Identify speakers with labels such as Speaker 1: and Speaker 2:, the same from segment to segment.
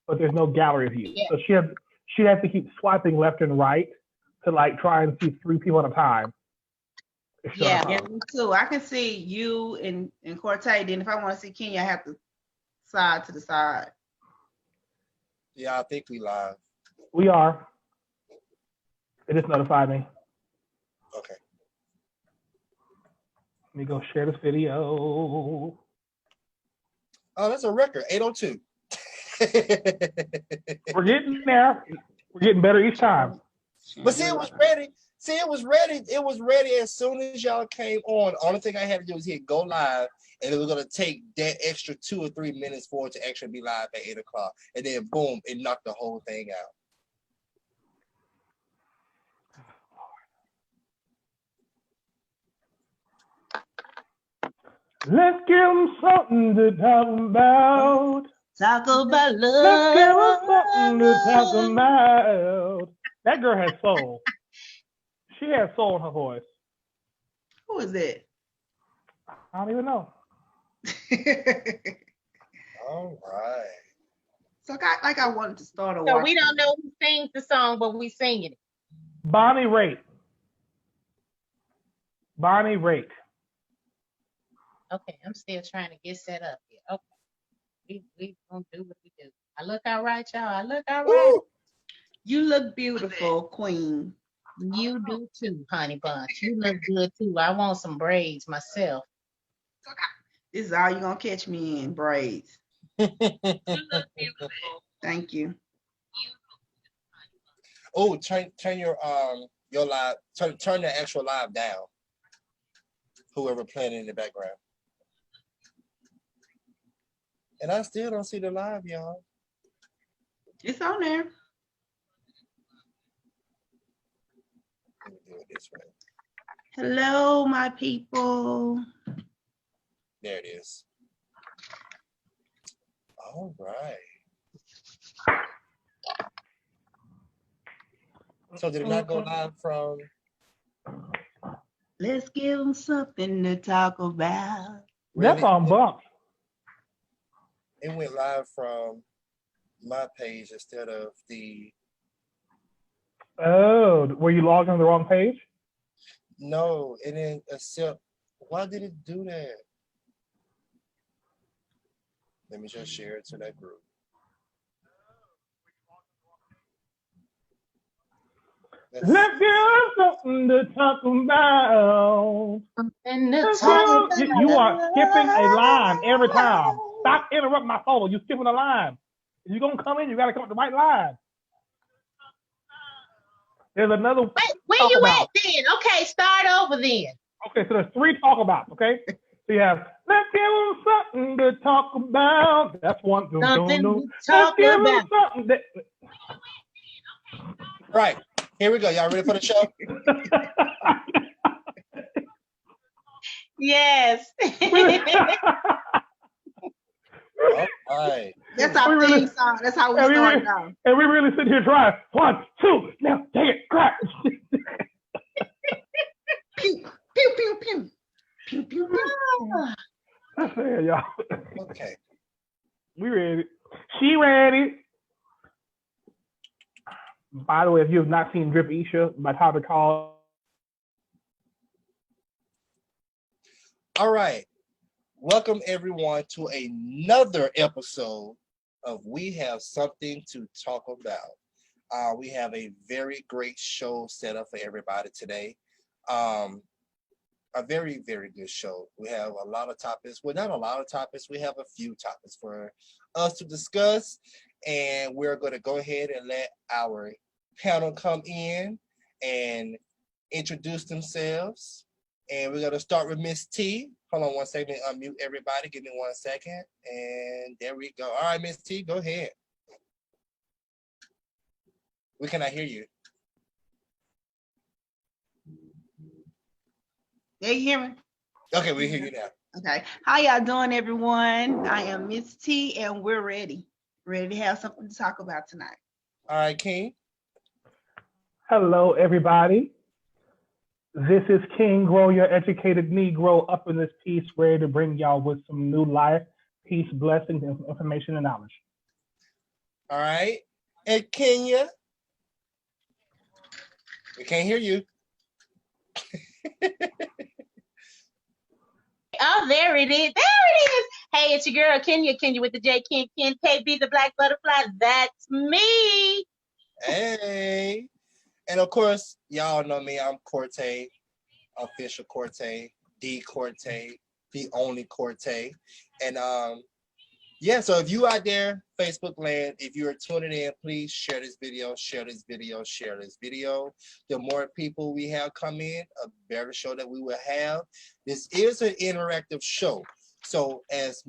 Speaker 1: but there's no gallery view.
Speaker 2: Yeah.
Speaker 1: So she had to keep swiping left and right to like try and see 3 people at a time.
Speaker 2: Yeah.
Speaker 3: Yeah, me too. I can see you and Cortez. Then if I want to see Kenya, I have to side to the side.
Speaker 4: Yeah, I think we live.
Speaker 1: We are. It just notified me.
Speaker 4: Okay.
Speaker 1: Let me go share this video.
Speaker 4: Oh, that's a record. 802.
Speaker 1: We're getting there. We're getting better each time.
Speaker 4: But see, it was ready. It was ready. It was ready as soon as y'all came on. Only thing I had to do was hit go live, and it was gonna take that extra 2 or 3 minutes for it to actually be live at 8 o'clock. And then boom, it knocked the whole thing out.
Speaker 1: Let's give them something to talk about.
Speaker 3: Talk about love.
Speaker 1: Let's give them something to talk about. That girl has soul. She has soul in her voice.
Speaker 3: Who is it?
Speaker 1: I don't even know.
Speaker 4: All right.
Speaker 3: So I wanted to start a
Speaker 2: So we don't know who sings the song, but we singing it.
Speaker 1: Bonnie Raitt. Bonnie Raitt.
Speaker 2: Okay, I'm still trying to get set up here. Okay. We gonna do what we do. I look all right, y'all. I look all right.
Speaker 4: Ooh.
Speaker 3: You look beautiful, Queen.
Speaker 2: You do too, honey bunch. You look good too. I want some braids myself.
Speaker 3: This is all you're gonna catch me in, braids.
Speaker 2: You look beautiful.
Speaker 3: Thank you.
Speaker 4: Oh, turn your live, turn the actual live down. Whoever playing in the background. And I still don't see the live, y'all.
Speaker 3: It's on there.
Speaker 4: Let me do it this way.
Speaker 3: Hello, my people.
Speaker 4: There it is. All right. So did it not go live from?
Speaker 3: Let's give them something to talk about.
Speaker 1: That's on bump.
Speaker 4: It went live from my page instead of the.
Speaker 1: Oh, were you logged on the wrong page?
Speaker 4: No, it didn't accept. Why did it do that? Let me just share it to that group.
Speaker 1: Let's give them something to talk about.
Speaker 2: Something to talk about.
Speaker 1: You are skipping a line every time. Stop interrupting my solo. You're skipping a line. If you're going to come in, you got to come up the right line. There's another.
Speaker 2: Where you at then? Okay, start over then.
Speaker 1: Okay, so there's 3 talk about, okay? So you have, let's give them something to talk about. That's one.
Speaker 2: Something to
Speaker 1: Let's
Speaker 2: talk
Speaker 1: give them
Speaker 2: about.
Speaker 1: something that...
Speaker 4: Right. Here we go. Y'all ready for the show?
Speaker 2: Yes.
Speaker 4: All right.
Speaker 3: That's our theme song. That's how we start now.
Speaker 1: And we really sit here trying. 1, 2, now take it, crack.
Speaker 3: Pew, pew, pew, pew. Pew, pew, pew.
Speaker 1: That's fair, y'all.
Speaker 4: Okay.
Speaker 1: We ready. She ready. By the way, if you have not seen Drip Isha by Tyler Call.
Speaker 4: All right. Welcome everyone to another episode of We Have Something to Talk About. We have a very great show set up for everybody today. A very, very good show. We have a lot of topics. Well, not a lot of topics. We have a few topics for us to discuss. And we're going to go ahead and let our panel come in and introduce themselves. And we're going to start with Miss T. Hold on one second. Unmute everybody. Give me 1 second. And there we go. All right, Miss T, go ahead. We cannot hear you.
Speaker 3: Yeah, you hear me?
Speaker 4: Okay, we hear you now.
Speaker 3: Okay. How y'all doing, everyone? I am Miss T, and we're ready. Ready to have something to talk about tonight.
Speaker 4: All right, King.
Speaker 1: Hello, everybody. This is King Grow, your educated Negro, up in this piece, ready to bring y'all with some new life, peace, blessings, information, and knowledge.
Speaker 4: All right. And Kenya, we can't hear you.
Speaker 2: Oh, there it is. There it is. Hey, it's your girl, Kenya. Kenya with the J. Ken, KB, the Black Butterfly. That's me.
Speaker 4: Hey. And of course, y'all know me. I'm Corte, official Corte, the Corte, the only Corte. And yeah, so if you out there, Facebook land, if you are tuning in, please share this video, share this video, share this video. The more people we have come in, a better show that we will have. This is an interactive show. So as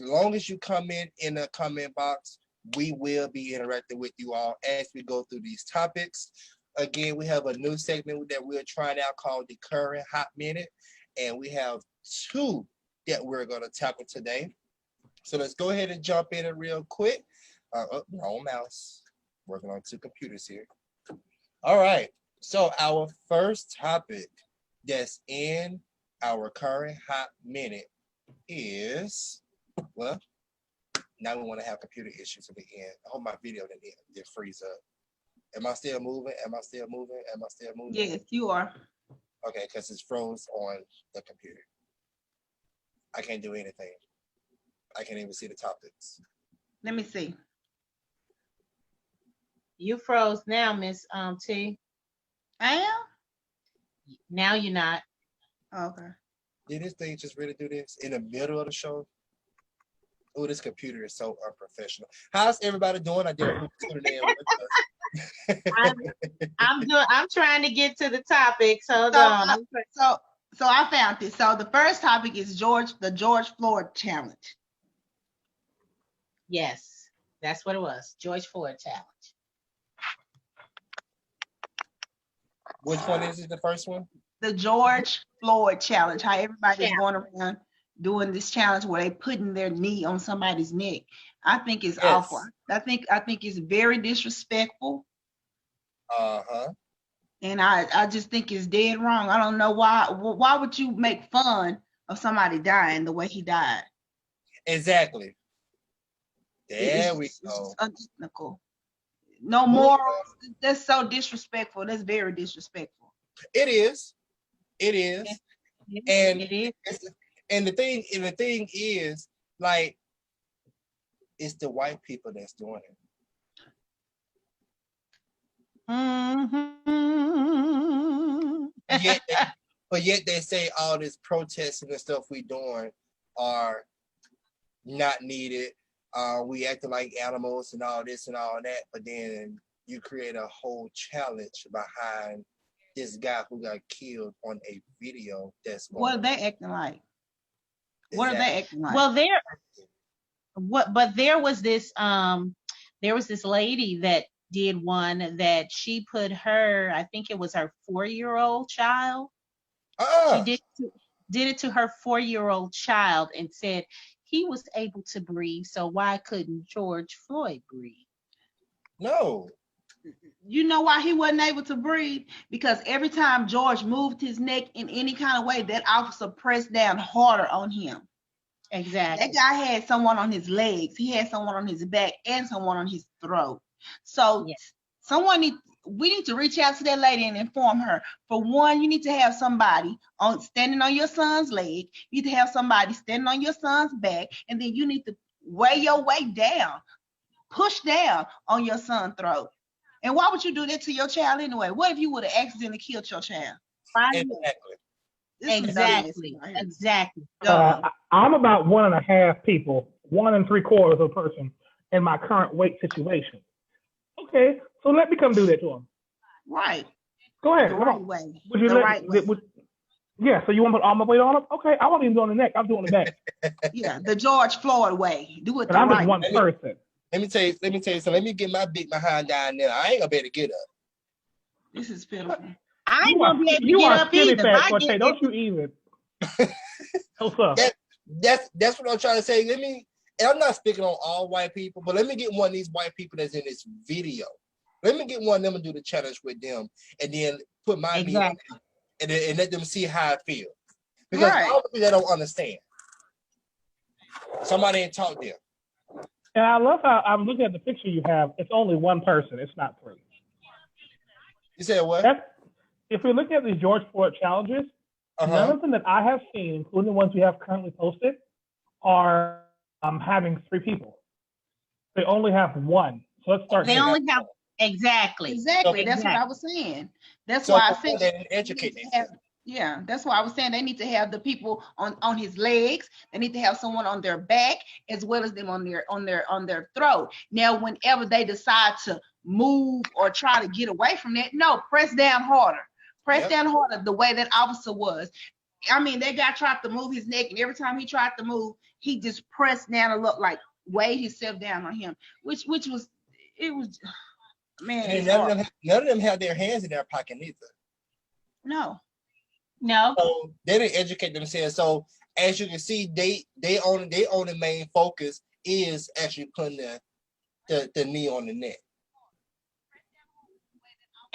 Speaker 4: long as you come in the comment box, we will be interacting with you all as we go through these topics. Again, we have a new segment that we're trying out called the Current Hot Minute. And we have 2 that we're going to tackle today. So let's go ahead and jump in it real quick. Wrong mouse. Working on 2 computers here. All right. So our first topic that's in our current hot minute is, well, now we want to have computer issues at the end. I hope my video didn't freeze up. Am I still moving? Am I still moving? Am I still moving?
Speaker 3: Yes, you are.
Speaker 4: Okay, because it's froze on the computer. I can't do anything. I can't even see the topics.
Speaker 3: Let me see.
Speaker 2: You froze now, Miss T.
Speaker 3: I am?
Speaker 2: Now you're not.
Speaker 3: Okay.
Speaker 4: Did this thing just really do this in the middle of the show? Oh, this computer is so unprofessional. How's everybody doing? I didn't tune in with us.
Speaker 2: I'm trying to get to the topics. Hold
Speaker 3: So,
Speaker 2: on.
Speaker 3: so I found this. So the first topic is the George Floyd challenge.
Speaker 2: Yes, that's what it was. George Floyd challenge.
Speaker 4: Which one is it, the first one?
Speaker 3: The George Floyd challenge. How everybody's going around doing this challenge where they putting their knee on somebody's neck. I think it's awful. I think it's very disrespectful.
Speaker 4: Uh-huh.
Speaker 3: And I just think it's dead wrong. I don't know why would you make fun of somebody dying the way he died?
Speaker 4: Exactly. There we
Speaker 3: It's
Speaker 4: go.
Speaker 3: just unethical. No morals. That's so disrespectful. That's very disrespectful.
Speaker 4: It is. It is. And
Speaker 2: it is.
Speaker 4: And the thing is, like, it's the white people that's doing it.
Speaker 3: Mm-hmm.
Speaker 4: But yet they say all this protesting and stuff we doing are not needed. We acting like animals and all this and all that, but then you create a whole challenge behind this guy who got killed on a video that's going.
Speaker 3: What are they acting like? What are they acting like?
Speaker 2: Well, there was this lady that did one that she put her, I think it was her 4-year-old child. She did it to her 4-year-old child and said he was able to breathe, so why couldn't George Floyd breathe?
Speaker 4: No.
Speaker 3: You know why he wasn't able to breathe? Because every time George moved his neck in any kind of way, that officer pressed down harder on him.
Speaker 2: Exactly.
Speaker 3: That guy had someone on his legs, he had someone on his back, and someone on his throat. So
Speaker 2: yes.
Speaker 3: We need to reach out to that lady and inform her. For one, you need to have somebody standing on your son's leg. You need to have somebody standing on your son's back, and then you need to weigh your way down, push down on your son's throat. And why would you do that to your child anyway? What if you would have accidentally killed your child?
Speaker 2: Exactly.
Speaker 1: I'm about 1.5 people, 1 3/4 of a person in my current weight situation. Okay, so let me come do that to him.
Speaker 3: Right.
Speaker 1: Go ahead.
Speaker 3: The
Speaker 1: come
Speaker 3: right
Speaker 1: on.
Speaker 3: way.
Speaker 1: Would you
Speaker 3: the right way.
Speaker 1: Yeah, so you want to put all my weight on him? Okay, I won't even do on the neck. I'm doing the back.
Speaker 3: Yeah, the George Floyd way. Do it
Speaker 1: And
Speaker 3: the
Speaker 1: I'm
Speaker 3: right
Speaker 1: just one
Speaker 3: way.
Speaker 1: person.
Speaker 4: Let me tell you something. Let me get my big behind down there. I ain't gonna be able to get up.
Speaker 3: This is pitiful.
Speaker 2: I ain't gonna be able to get up either.
Speaker 1: Fat, don't you even. What's up?
Speaker 4: That's what I'm trying to say. And I'm not speaking on all white people, but let me get one of these white people that's in this video. Let me get one of them and do the challenge with them, and then put my knee on it, and let them see how I feel. Because all of people that don't understand. Somebody ain't taught them.
Speaker 1: And I love how I'm looking at the picture you have. It's only one person. It's not three.
Speaker 4: You said what?
Speaker 1: If we're looking at these George Floyd challenges, none of them that I have seen, including the ones we have currently posted, are having three people. They only have one. So let's start.
Speaker 2: They only have exactly.
Speaker 3: That's what I was saying. That's why I said
Speaker 4: they didn't educate themselves.
Speaker 3: Yeah, that's why I was saying they need to have the people on his legs. They need to have someone on their back as well as them on their throat. Now, whenever they decide to move or try to get away from that, no, press down harder. Press down harder the way that officer was. I mean, that guy tried to move his neck, and every time he tried to move, he just pressed down and looked like weighed himself down on him, which was man.
Speaker 4: And none of them have their hands in their pocket either.
Speaker 3: No.
Speaker 4: So they didn't educate themselves. So as you can see, they only main focus is actually putting the knee on the neck.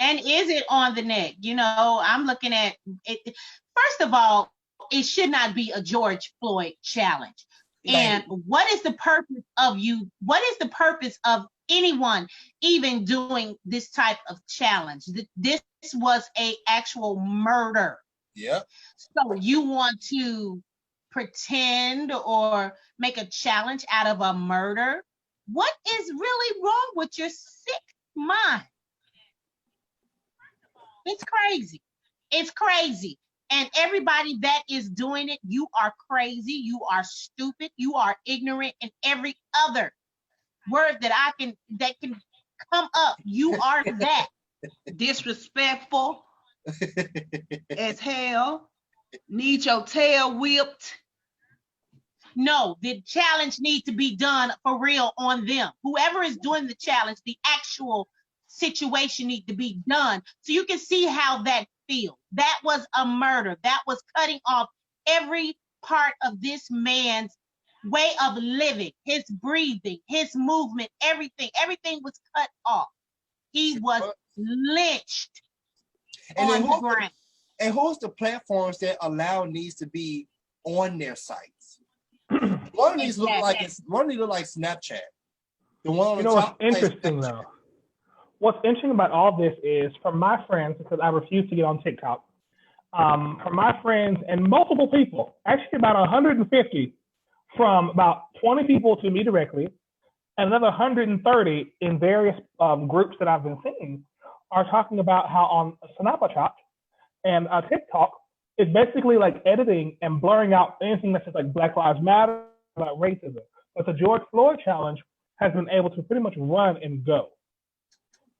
Speaker 2: And is it on the neck? You know, I'm looking at it. First of all, it should not be a George Floyd challenge. And what is the purpose of you? What is the purpose of anyone even doing this type of challenge? This was a actual murder.
Speaker 4: Yeah.
Speaker 2: So you want to pretend or make a challenge out of a murder? What is really wrong with your sick mind? It's crazy. It's crazy. And everybody that is doing it, you are crazy, you are stupid, you are ignorant, and every other word that can come up. You are that.
Speaker 3: Disrespectful as hell. Need your tail whipped.
Speaker 2: No, the challenge needs to be done for real on them. Whoever is doing the challenge, the actual situation needs to be done so you can see how that feels. That was a murder. That was cutting off every part of this man's way of living, his breathing, his movement, everything was cut off. He was lynched on the ground.
Speaker 4: And who's the platforms that allow these to be on their sites? One of these look like Snapchat. The one on the top.
Speaker 1: What's interesting though? What's interesting about all this is, from my friends, because I refuse to get on TikTok, from my friends and multiple people, actually about 150, from about 20 people to me directly, and another 130 in various groups that I've been seeing, are talking about how on Snapchat and TikTok, it's basically like editing and blurring out anything that's just like Black Lives Matter, about racism. But the George Floyd challenge has been able to pretty much run and go.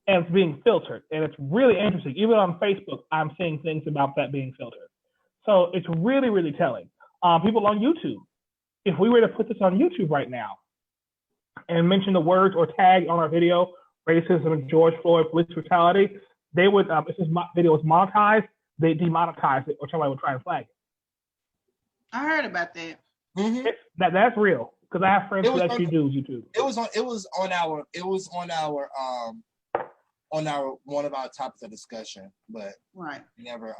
Speaker 1: And it's being filtered. And it's really interesting. Even on Facebook, I'm seeing things about that being filtered. So it's really, really telling. People on YouTube, if we were to put this on YouTube right now and mention the words or tag on our video, racism, George Floyd, police brutality, they would, if this video was monetized, they demonetize it or somebody would try and flag it. I
Speaker 3: heard about that.
Speaker 4: Mm-hmm.
Speaker 1: That's real, because I have friends who actually do YouTube.
Speaker 4: It was on one of our topics of discussion, but never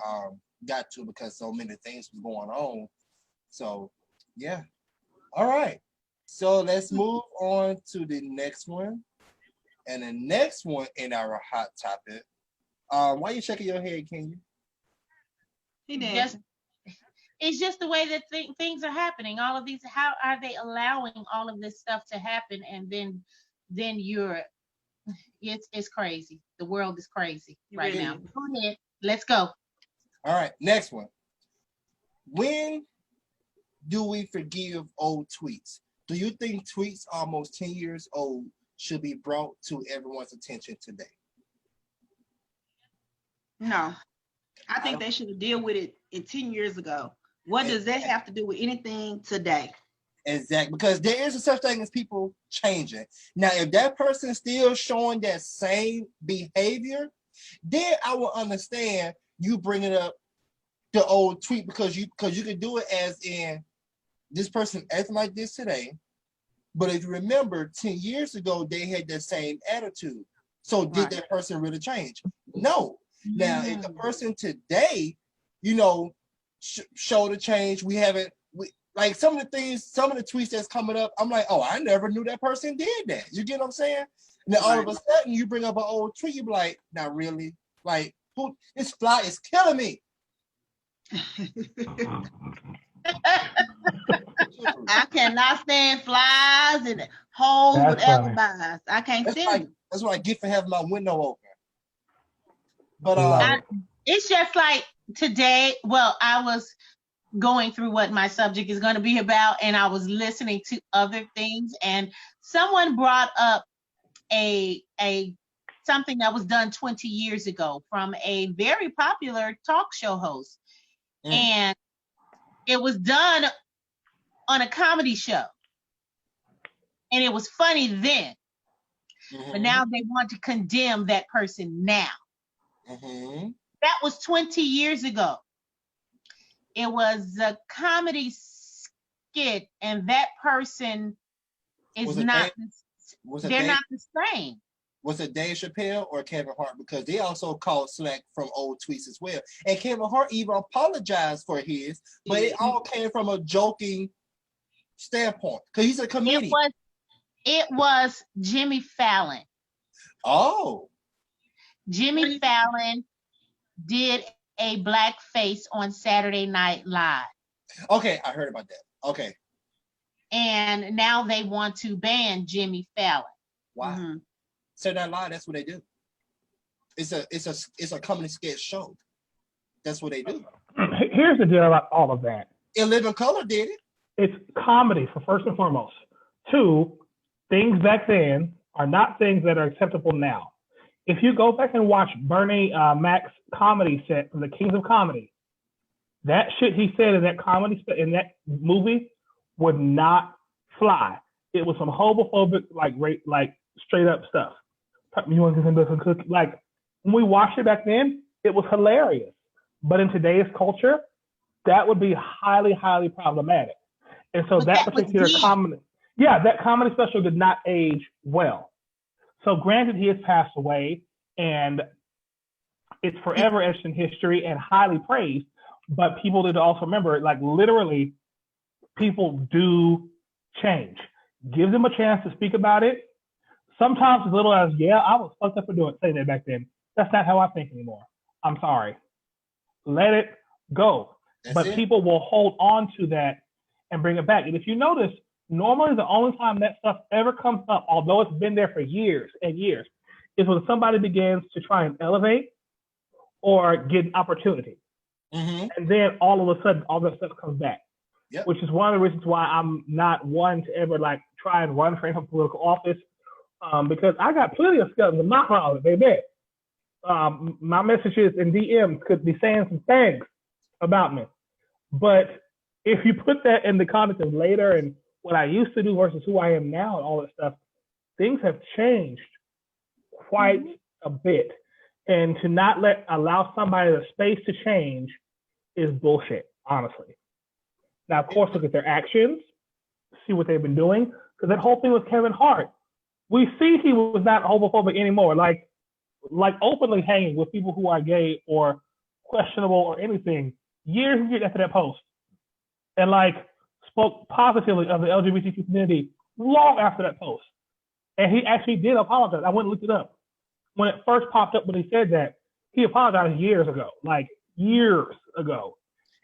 Speaker 4: got to because so many things was going on. So yeah. All right. So let's move on to the next one. And the next one in our hot topic. Why are you shaking your head, Kenya?
Speaker 2: It's just the way that things are happening. All of these, how are they allowing all of this stuff to happen? And then it's crazy. The world is crazy right now. Go ahead. Let's go.
Speaker 4: All right. Next one. When do we forgive old tweets? Do you think tweets almost 10 years old should be brought to everyone's attention today?
Speaker 3: No. I think they should have dealt with it 10 years ago. What does that have to do with anything today?
Speaker 4: Exactly, because there is a such thing as people changing. Now, if that person is still showing that same behavior, then I will understand you bringing up the old tweet because you can do it as in this person acting like this today. But if you remember, 10 years ago, they had that same attitude. So did that person really change? No. Now, if the person today, show the change, like some of the tweets that's coming up, I'm like, oh, I never knew that person did that. You get what I'm saying? And then all of a sudden you bring up an old tweet, you be like, not really. Like, this fly is killing me.
Speaker 3: I cannot stand flies and holes with alibis. I can't stand them.
Speaker 4: That's what I get for having my window open. But
Speaker 2: it's just like today. Well, I was going through what my subject is going to be about, and I was listening to other things, and someone brought up a something that was done 20 years ago from a very popular talk show host, and it was done on a comedy show, and it was funny then, but now they want to condemn that person now. That was 20 years ago. It was a comedy skit, and that person is not. They're not the same.
Speaker 4: Was it Dave Chappelle or Kevin Hart? Because they also called slack from old tweets as well. And Kevin Hart even apologized for his, but it all came from a joking standpoint because he's a comedian.
Speaker 2: It was Jimmy Fallon.
Speaker 4: Oh.
Speaker 2: Jimmy Fallon did a blackface on Saturday Night Live.
Speaker 4: Okay, I heard about that. Okay.
Speaker 2: And now they want to ban Jimmy Fallon.
Speaker 4: Wow. Saturday Night Live, that's what they do. It's a comedy sketch show. That's what they do.
Speaker 1: Here's the deal about all of that.
Speaker 4: In Living Color did it. It's
Speaker 1: comedy for first and foremost. Two, things back then are not things that are acceptable now. If you go back and watch Bernie Mac's comedy set from the Kings of Comedy, that shit he said in that movie would not fly. It was some homophobic, like straight up stuff. You want to get some cookie? Like when we watched it back then, it was hilarious. But in today's culture, that would be highly, highly problematic. And so that particular that comedy special did not age well. So granted, he has passed away, and it's forever etched in history and highly praised. But people need to also remember, like literally, people do change. Give them a chance to speak about it. Sometimes as little as, I was fucked up for saying that back then. That's not how I think anymore. I'm sorry. Let it go. People will hold on to that and bring it back. And if you notice, normally the only time that stuff ever comes up, although it's been there for years and years, is when somebody begins to try and elevate or get opportunity. And then all of a sudden, all that stuff comes back. Which is one of the reasons why I'm not one to ever try and run for any political office. Because I got plenty of skeletons in my closet, baby. My messages and DMs could be saying some things about me. But if you put that in the context of later and what I used to do versus who I am now and all that stuff, things have changed quite a bit. And to not allow somebody the space to change is bullshit, honestly. Now, of course, look at their actions, see what they've been doing. Because that whole thing with Kevin Hart, we see he was not homophobic anymore, like openly hanging with people who are gay or questionable or anything years and years after that post. And spoke positively of the LGBTQ community long after that post. And he actually did apologize. I went and looked it up. When it first popped up when he said that, he apologized years ago.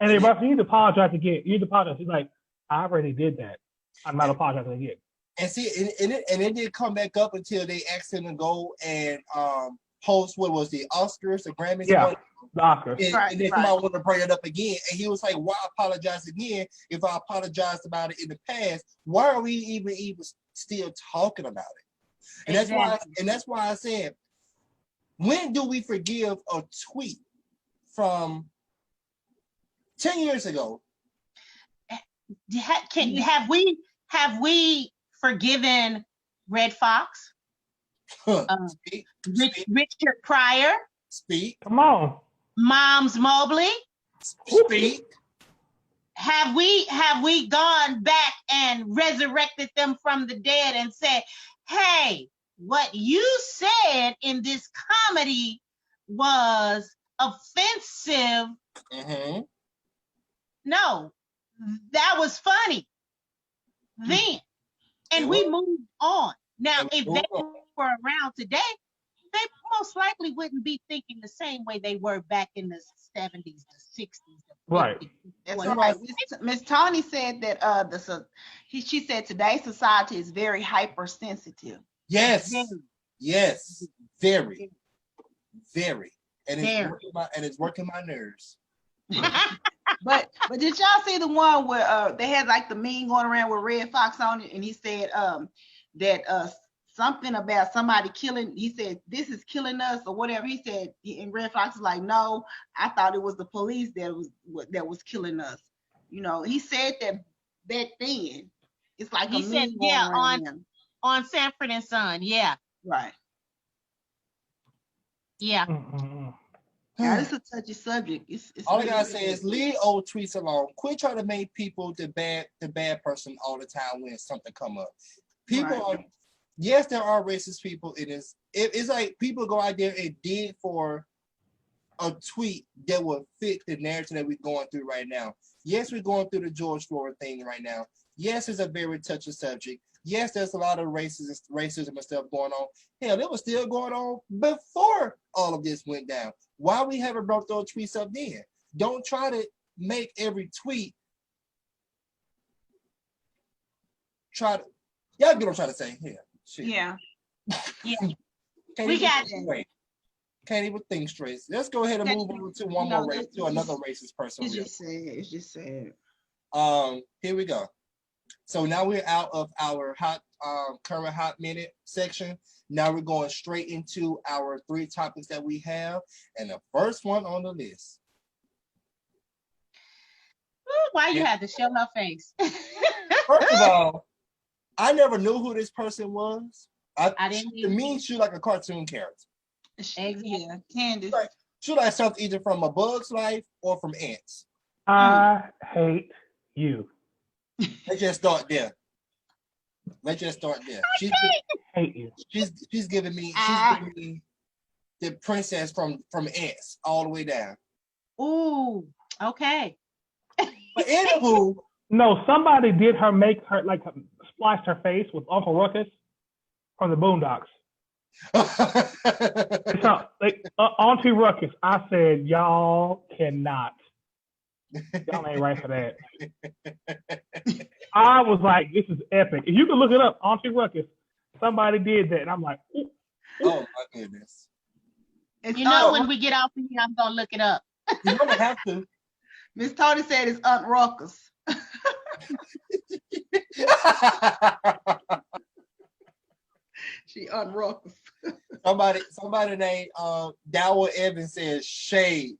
Speaker 1: And everybody said, you need to apologize again. You need to apologize. He's like, I already did that. I'm not apologizing again.
Speaker 4: And see, and it didn't come back up until they asked him to go and host what was the Oscars, the Grammys?
Speaker 1: Yeah, the Oscars.
Speaker 4: And then somebody wanted to bring it up again. And he was like, why apologize again if I apologized about it in the past? Why are we even still talking about it? And that's why I said, when do we forgive a tweet from 10 years ago?
Speaker 2: Have we forgiven Red Fox? Richard Pryor?
Speaker 4: Speak.
Speaker 1: Come on.
Speaker 2: Moms Mobley?
Speaker 4: Speak.
Speaker 2: Have we gone back and resurrected them from the dead and said, hey, what you said in this comedy was offensive? No, that was funny then. And we moved on. Now, if they were around today, they most likely wouldn't be thinking the same way they were back in the 70s, the 60s, the 50s.
Speaker 1: Right.
Speaker 3: That's right. Miss Tony said that she said today's society is very hypersensitive.
Speaker 4: Yes. Yes. Very. Very. And it's working my nerves.
Speaker 3: But did y'all see the one where they had like the meme going around with Red Fox on it, and he said that something about somebody killing, he said this is killing us or whatever. He said, and Red Fox was like, no, I thought it was the police that was killing us. You know, he said that back then. It's like
Speaker 2: he said, yeah, on Sanford and Son, yeah.
Speaker 3: Right.
Speaker 2: Yeah.
Speaker 3: Yeah, it's a touchy subject. It's
Speaker 4: all I gotta say is leave old tweets alone. Quit trying to make people the bad person all the time when something come up. People are, yes, there are racist people. It's like people go out there and dig for a tweet that will fit the narrative that we're going through right now. Yes, we're going through the George Floyd thing right now. Yes, it's a very touchy subject. Yes, there's a lot of racism and stuff going on. Hell, it was still going on before all of this went down. Why we haven't brought those tweets up then? Don't try to make every tweet y'all get what I'm trying to say here. Shit.
Speaker 3: Yeah.
Speaker 2: We got it.
Speaker 4: Can't even think straight. Let's go ahead and move on to one more race, to another racist person.
Speaker 3: It's just sad.
Speaker 4: Here we go. So now we're out of our current hot minute section. Now we're going straight into our 3 topics that we have. And the first one on the list.
Speaker 2: Why you had to show my face?
Speaker 4: First of all, I never knew who this person was.
Speaker 2: I didn't.
Speaker 4: To me, she like a cartoon character.
Speaker 3: Yeah, Candace.
Speaker 4: She like something either from A Bug's Life or from Ants.
Speaker 1: I hate you.
Speaker 4: Let's just start there. She's
Speaker 1: hate you.
Speaker 4: She's giving me the princess from Ants all the way down.
Speaker 2: Ooh, okay.
Speaker 4: But anywho,
Speaker 1: no, somebody did make her like spliced her face with Uncle Ruckus from the Boondocks. So, like Auntie Ruckus, I said y'all cannot. Y'all ain't right for that. I was like, this is epic. If you can look it up, Auntie Ruckus, somebody did that, and I'm like, ooh.
Speaker 4: Oh my goodness.
Speaker 2: You know, when we get off of here, I'm gonna look it up.
Speaker 4: You're gonna have to.
Speaker 3: Miss Tony said it's Aunt Ruckus. She Aunt Ruckus.
Speaker 4: Somebody named Dower Evans says shade.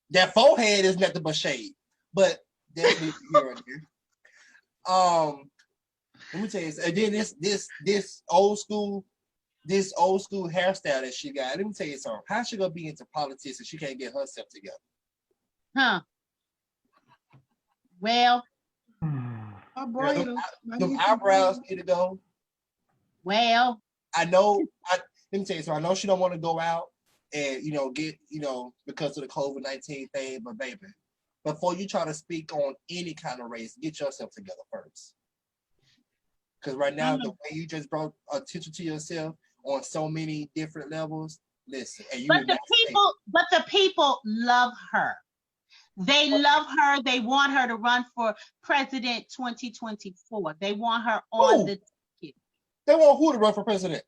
Speaker 4: That forehead is nothing but shade. But that's here and here. Let me tell you, and then this old school hairstyle that she got. Let me tell you something. How's she gonna be into politics if she can't get herself together?
Speaker 2: Huh. Well,
Speaker 4: them eyebrows need to go.
Speaker 2: Well,
Speaker 4: let me tell you something. I know she don't want to go out and get because of the COVID-19 thing, but baby, before you try to speak on any kind of race, get yourself together first. Because right now, the way you just brought attention to yourself on so many different levels, listen. And
Speaker 2: but the people love her. They love her. They want her to run for president 2024. They want her on the ticket.
Speaker 4: They want who to run for president?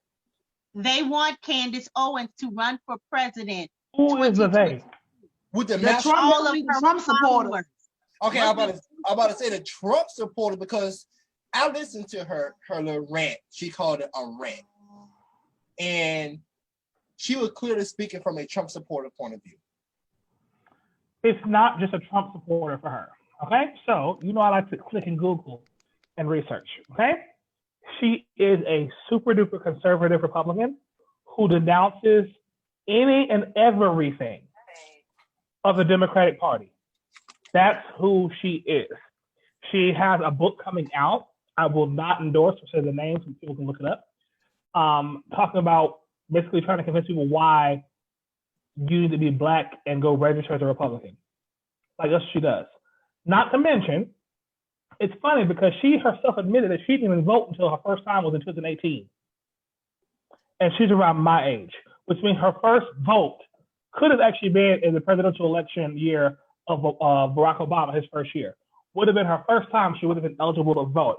Speaker 2: They want Candace Owens to run for president.
Speaker 1: Who is the they?
Speaker 4: With the
Speaker 3: Trump supporters.
Speaker 4: Okay, I'm about to say the Trump supporter because I listened to her little rant. She called it a rant. And she was clearly speaking from a Trump supporter point of view.
Speaker 1: It's not just a Trump supporter for her. Okay? So, I like to click in Google and research. Okay? She is a super duper conservative Republican who denounces any and everything of the Democratic Party. That's who she is. She has a book coming out. I will not endorse or say the name so people can look it up. Talking about basically trying to convince people why you need to be black and go register as a Republican. Like that's what she does. Not to mention, it's funny because she herself admitted that she didn't even vote until her first time was in 2018. And she's around my age, which means her first vote could have actually been in the presidential election year of Barack Obama, his first year. Would have been her first time she would have been eligible to vote,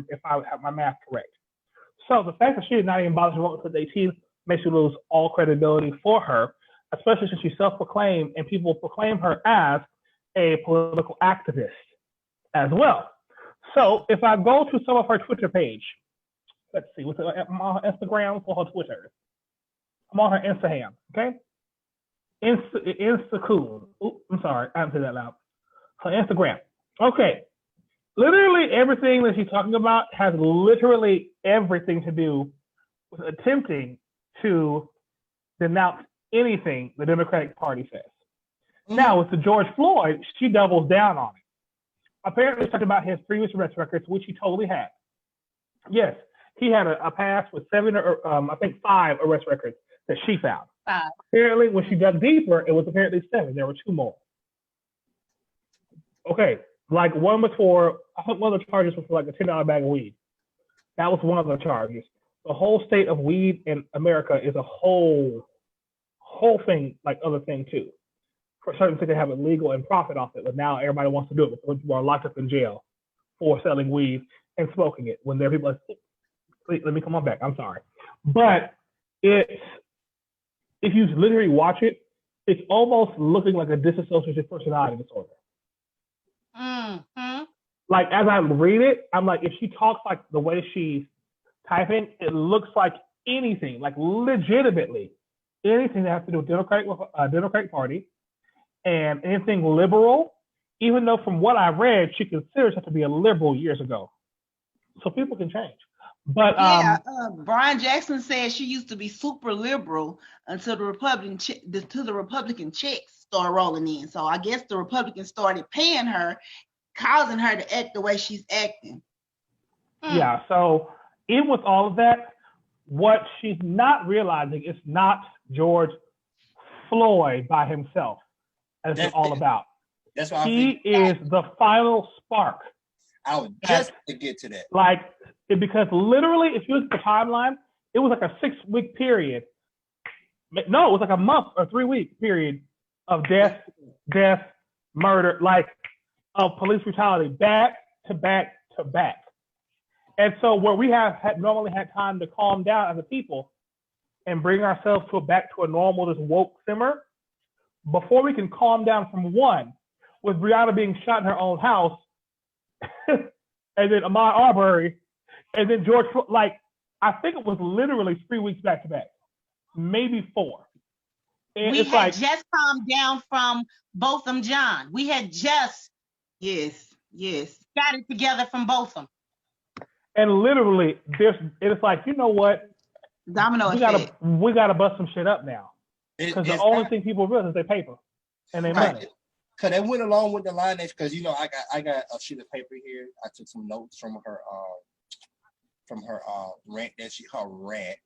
Speaker 1: if I have my math correct. So the fact that she did not even bother to vote until 18 makes you lose all credibility for her, especially since she self-proclaimed and people proclaim her as a political activist as well. So if I go to some of her Twitter page, let's see, I'm on her Instagram or her Twitter. I'm on her Instagram, okay? Instacoon. I'm sorry, I haven't said that loud. Her Instagram. Okay. Literally everything that she's talking about has literally everything to do with attempting to denounce anything the Democratic Party says. Now, with the George Floyd, she doubles down on it. Apparently, talking about his previous arrest records, which he totally had. Yes, he had a past with 7 or I think 5 arrest records that she found. Apparently, when she dug deeper, it was apparently 7. There were 2 more. Okay, like one was for, I think one of the charges was for like a $10 bag of weed. That was one of the charges. The whole state of weed in America is a whole thing, like other thing too. For certain things, they have it legal and profit off it, but now everybody wants to do it because people are locked up in jail for selling weed and smoking it. When there are people like, wait, let me come on back. I'm sorry, but if you literally watch it, it's almost looking like a dissociative personality disorder.
Speaker 2: Mm-hmm.
Speaker 1: Like as I read it, I'm like, if she talks like the way she's typing, it looks like anything, like legitimately anything that has to do with Democratic Party. And anything liberal, even though from what I read, she considers herself to be a liberal years ago. So people can change. But
Speaker 3: Brian Jackson said she used to be super liberal until the Republican checks started rolling in. So I guess the Republicans started paying her, causing her to act the way she's acting.
Speaker 1: Yeah. So even with all of that, what she's not realizing is not George Floyd by himself. That's all about.
Speaker 4: That's why
Speaker 1: he is the final spark.
Speaker 4: I was just to get to that.
Speaker 1: Like, because literally, if you look at the timeline, it was like a 6-week period. No, it was like a month or 3-week period of death, murder, like of police brutality, back to back to back. And so, where we have normally had time to calm down as a people and bring ourselves back to a normal, just woke simmer. Before we can calm down from one, with Breonna being shot in her own house, and then Ahmaud Arbery, and then George, like, I think it was literally 3 weeks back to back, maybe 4. And
Speaker 2: we had just calmed down from Botham John. We had just
Speaker 3: yes
Speaker 2: got it together from Botham.
Speaker 1: And literally, it's like, you know what?
Speaker 3: Domino effect.
Speaker 1: We gotta bust some shit up now. Because the only thing people realize is their paper and their money.
Speaker 4: Because they went along with the line, because I got a sheet of paper here. I took some notes from her rant rant.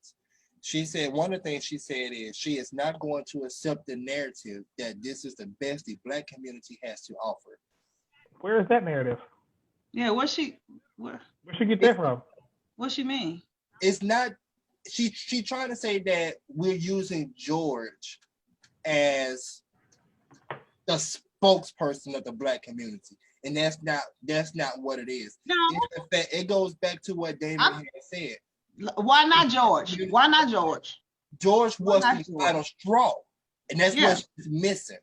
Speaker 4: She said one of the things she said is she is not going to accept the narrative that this is the best the Black community has to offer.
Speaker 1: Where is that narrative?
Speaker 3: Yeah, where she
Speaker 1: get that from?
Speaker 3: What she mean?
Speaker 4: It's not. She trying to say that we're using George as the spokesperson of the Black community, and that's not what it is.
Speaker 2: No.
Speaker 4: In fact, it goes back to what Damon had said.
Speaker 3: Why not George? Why not George?
Speaker 4: George was the final straw, and that's what she's missing.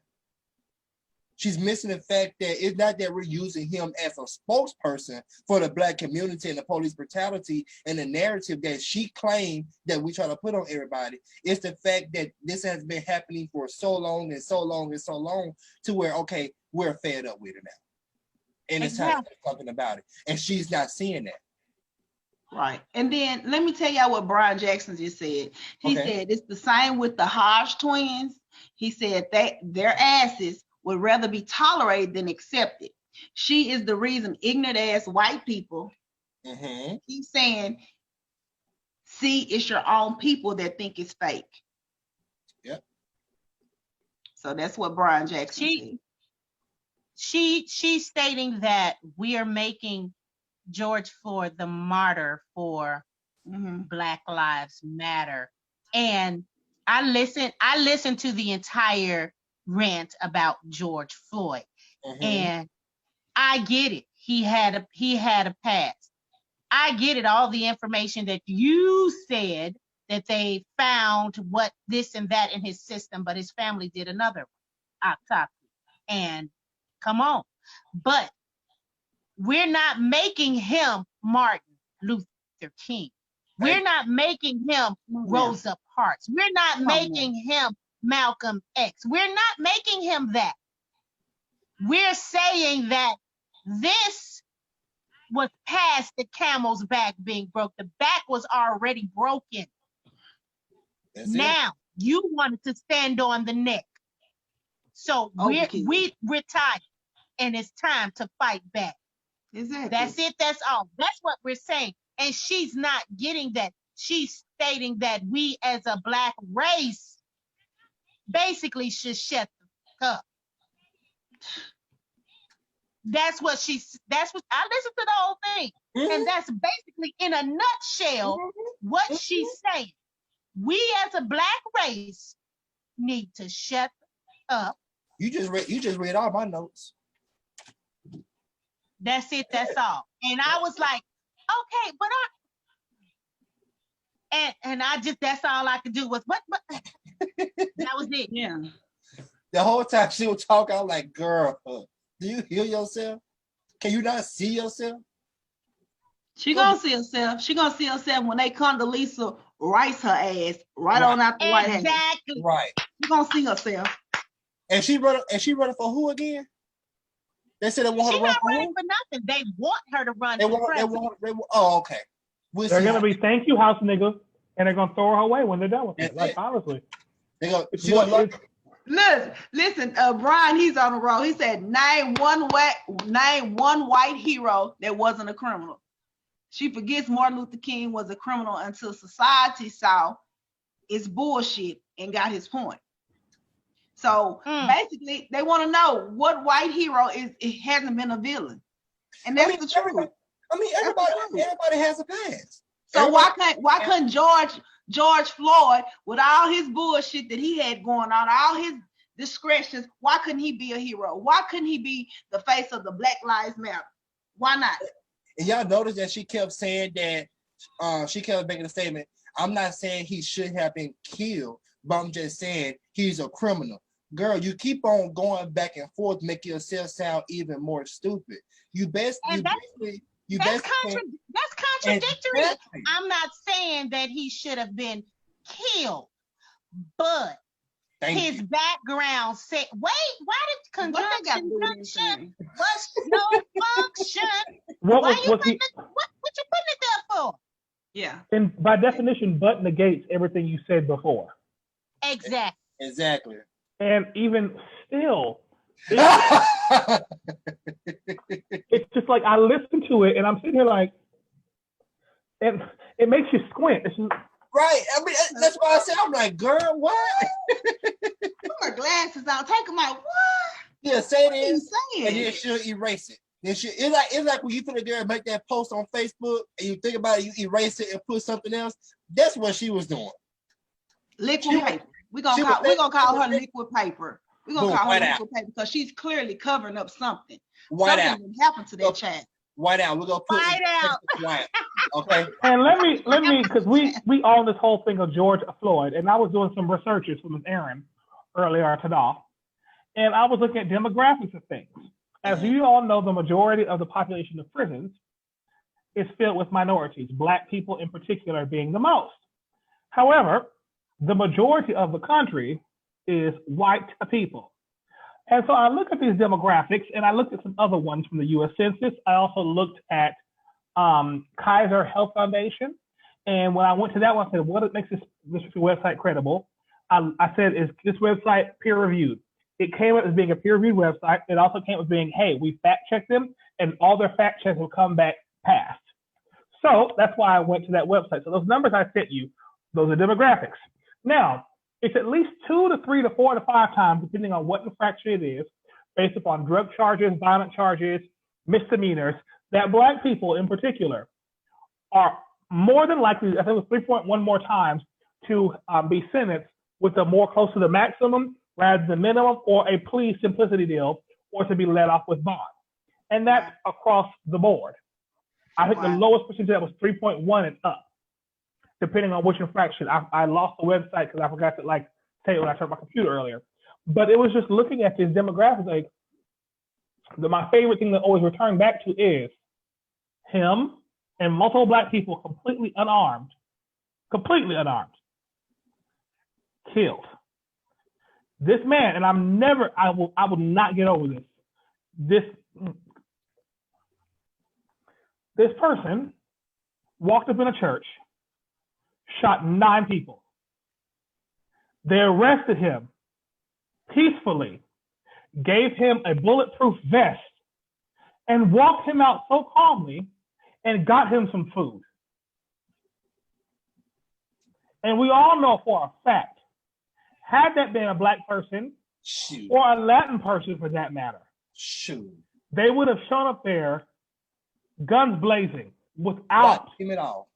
Speaker 4: She's missing the fact that it's not that we're using him as a spokesperson for the Black community and the police brutality and the narrative that she claimed that we try to put on everybody. It's the fact that this has been happening for so long to where, okay, we're fed up with it now. And it's time to do something about it. And she's not seeing that.
Speaker 3: Right. And then let me tell y'all what Brian Jackson just said. He said it's the same with the Hodge twins. He said that their asses would rather be tolerated than accepted. She is the reason ignorant ass white people keep saying, see, it's your own people that think it's fake.
Speaker 4: Yep.
Speaker 3: So that's what Brian Jackson said.
Speaker 2: she's stating that we are making George Floyd the martyr for Black Lives Matter. And I listened to the entire rant about George Floyd. And I get it. He had a past. I get it, all the information that you said that they found what this and that in his system, but his family did another autopsy. And come on. But we're not making him Martin Luther King. We're not making him Rosa Parks. We're not making him Malcolm X. We're not making him that. We're saying that this was past the camel's back being broke. The back was already broken. Now you wanted to stand on the neck. So we retired, and it's time to fight back. Exactly. That's it. That's all. That's what we're saying. And she's not getting that. She's stating that we as a Black race basically should shut up. That's what I listened to the whole thing. And that's basically in a nutshell what she's saying. We as a Black race need to shut up.
Speaker 4: You just read all my notes.
Speaker 2: That's it, that's all. And I was like, okay, but I just, that's all I could do was, but that was it.
Speaker 3: Yeah.
Speaker 4: The whole time she was talking, I was like, girl, do you hear yourself? Can you not see yourself?
Speaker 3: She gonna see herself. She gonna see herself when they come to Lisa Rice her ass right on out the White House.
Speaker 2: Exactly.
Speaker 4: Right.
Speaker 3: She gonna see herself.
Speaker 4: And she running for who again? They said they want her to run for
Speaker 2: running for nothing. They want her to run for president.
Speaker 4: Oh, okay.
Speaker 1: They're gonna be thank you, house nigga, and they're gonna throw her away when they're done with it. Like honestly.
Speaker 3: Listen, Brian, he's on the road. He said, name one white hero that wasn't a criminal. She forgets Martin Luther King was a criminal until society saw it's bullshit and got his point. So basically, they want to know what white hero it hasn't been a villain, and that's the truth.
Speaker 4: Everybody has a past.
Speaker 3: So why couldn't George Floyd, with all his bullshit that he had going on, all his discretions, why couldn't he be a hero? Why couldn't he be the face of the Black Lives Matter? Why not?
Speaker 4: And y'all notice that she kept saying that she kept making a statement. I'm not saying he should have been killed, but I'm just saying he's a criminal. Girl, you keep on going back and forth, make yourself sound even more stupid. That's contradictory.
Speaker 2: Exactly. I'm not saying that he should have been killed, but his background said, wait, why did conjunction was no function? What you putting it there for?
Speaker 3: Yeah.
Speaker 1: And by definition, but negates everything you said before.
Speaker 4: Exactly.
Speaker 1: And even still, it's just like I listen to it and I'm sitting here like, and it makes you squint. It's just,
Speaker 4: right. I mean, that's why I said, I'm like, girl, what?
Speaker 3: Put my glasses out. Take them out. What?
Speaker 4: Yeah, say this, and then she'll erase it. It's like when you put it there and make that post on Facebook, and you think about it, you erase it and put something else. That's what she was doing.
Speaker 3: Liquid paper. We're gonna call her liquid paper. We're gonna call her liquid paper because she's clearly covering up something. Something happened to that child.
Speaker 4: White out. We're gonna put
Speaker 2: white out.
Speaker 4: White. Okay.
Speaker 1: And let me, because we own this whole thing of George Floyd, and I was doing some researches for Ms. Aaron earlier today, and I was looking at demographics of things. As you all know, the majority of the population of prisons is filled with minorities, Black people in particular being the most. However, the majority of the country is white people. And so I looked at these demographics, and I looked at some other ones from the U.S. Census. I also looked at Kaiser Health Foundation. And when I went to that one, I said, what makes this website credible? I said, is this website peer-reviewed? It came up as being a peer-reviewed website. It also came up as being, hey, we fact-checked them, and all their fact checks will come back passed. So that's why I went to that website. So those numbers I sent you, those are demographics. Now, it's at least 2 to 3 to 4 to 5 times, depending on what infraction it is, based upon drug charges, violent charges, misdemeanors, that Black people in particular are more than likely, I think it was 3.1 more times, to be sentenced with a more close to the maximum rather than minimum, or a plea simplicity deal, or to be let off with bond. And that's across the board. I think the lowest percentage that was 3.1 and up, depending on which infraction. I lost the website because I forgot to say it when I turned my computer earlier. But it was just looking at this demographic. My favorite thing that always return back to is him and multiple Black people completely unarmed, killed. This man, and I will not get over this. This person walked up in a church, shot 9 people. They arrested him peacefully, gave him a bulletproof vest, and walked him out so calmly and got him some food. And we all know for a fact, had that been a Black person, or a Latin person for that matter, they would have shown up there, guns blazing, without
Speaker 4: him at all.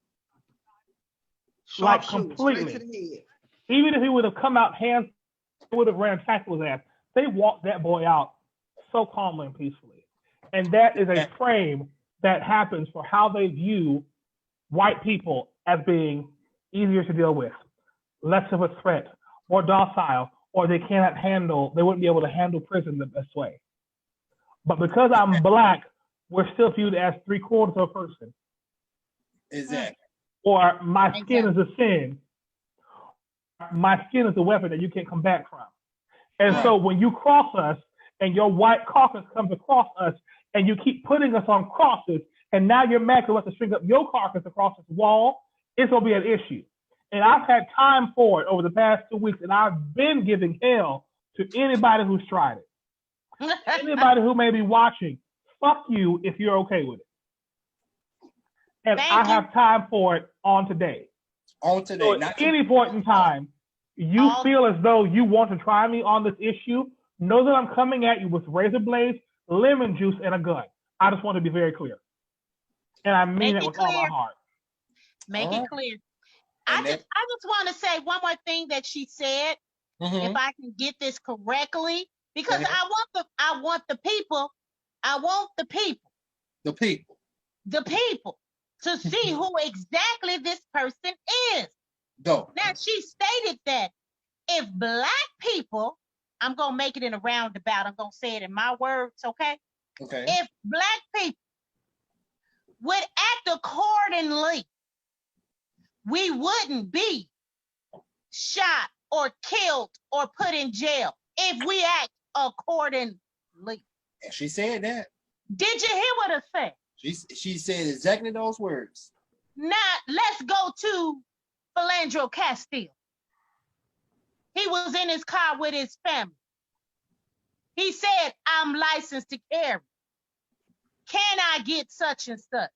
Speaker 1: Completely. Even if he would have come out hands, would have ran tackle his ass. They walked that boy out so calmly and peacefully. And that is a frame that happens for how they view white people as being easier to deal with, less of a threat, more docile, or they wouldn't be able to handle prison the best way. But because I'm Black, we're still viewed as 3/4 of a person.
Speaker 4: Exactly.
Speaker 1: Or my skin is a sin. My skin is a weapon that you can't come back from. And so when you cross us and your white caucus comes across us and you keep putting us on crosses, and now you're mad to have to string up your carcass across this wall, it's going to be an issue. And I've had time for it over the past 2 weeks, and I've been giving hell to anybody who's tried it. Anybody who may be watching, fuck you if you're okay with it. And I have time for it on today. So at any point in time, you feel as though you want to try me on this issue, know that I'm coming at you with razor blades, lemon juice, and a gun. I just want to be very clear. And I mean it with all my heart.
Speaker 2: Make it clear. I just want to say one more thing that she said, if I can get this correctly, because I want the people to see who exactly this person is.
Speaker 4: Go.
Speaker 2: Now, she stated that if Black people, I'm going to make it in a roundabout, I'm going to say it in my words, okay?
Speaker 4: Okay.
Speaker 2: If Black people would act accordingly, we wouldn't be shot or killed or put in jail if we act accordingly.
Speaker 4: And she said that.
Speaker 2: Did you hear what I said?
Speaker 4: She said exactly those words.
Speaker 2: Now, let's go to Philandro Castile. He was in his car with his family. He said, I'm licensed to carry. Can I get such and such?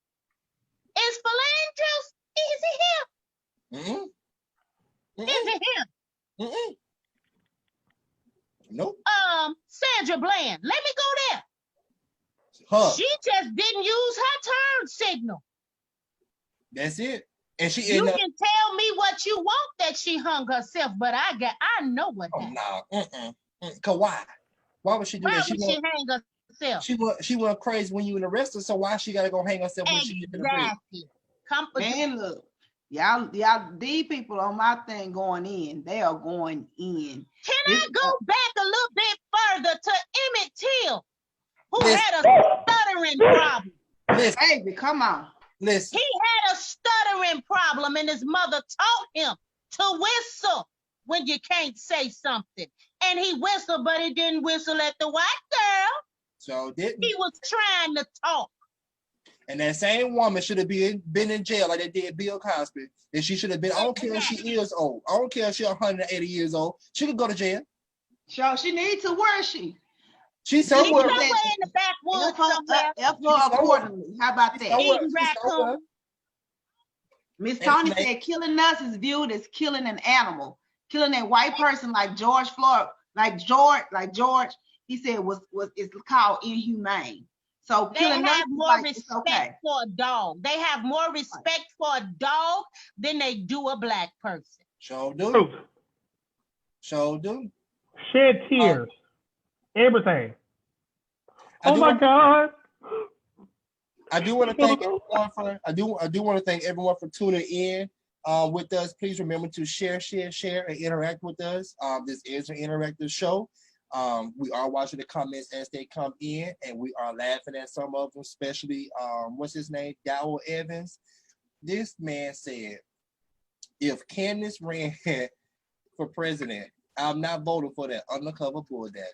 Speaker 2: Is Philandro, is it him? Is it him?
Speaker 4: Nope.
Speaker 2: Sandra Bland, let me go there. She just didn't use her turn signal.
Speaker 4: That's it. And
Speaker 2: you can tell me what you want that she hung herself, but I know what happened.
Speaker 4: No. Cause why? Why would she do that?
Speaker 2: Why would she hang herself?
Speaker 4: She went crazy when you in arrested, so why she gotta go hang herself when she get to the prison?
Speaker 3: Man, look, y'all, these people on my thing going in, they are going in.
Speaker 2: Can I go back a little bit further to Emmett Till, who had a stuttering problem?
Speaker 3: Baby, come on.
Speaker 4: Listen.
Speaker 2: He had a stuttering problem, and his mother taught him to whistle when you can't say something. And he whistled, but he didn't whistle at the white girl.
Speaker 4: So didn't
Speaker 2: he? Was trying to talk.
Speaker 4: And that same woman should have been in jail like they did Bill Cosby. And she should have been, I don't care if she is old. I don't care if she's 180 years old. She could go to jail.
Speaker 3: So she needs to, where is she?
Speaker 4: She's somewhere
Speaker 2: in the backwoods somewhere.
Speaker 3: Accordingly. How about that? Miss Tony said killing us is viewed as killing an animal. Killing a white person like George Floyd, like George, he said is called inhumane. So
Speaker 2: they have more respect for a dog. They have more respect for a dog than they do a black person.
Speaker 4: Sure do. Sure do.
Speaker 1: Shed tears. Everything. Oh my God.
Speaker 4: I do want to thank everyone want to thank everyone for tuning in with us. Please remember to share, and interact with us. This is an interactive show. We are watching the comments as they come in, and we are laughing at some of them, especially what's his name, Dowell Evans. This man said, "If Candace ran for president, I'm not voting for that undercover bull daddy."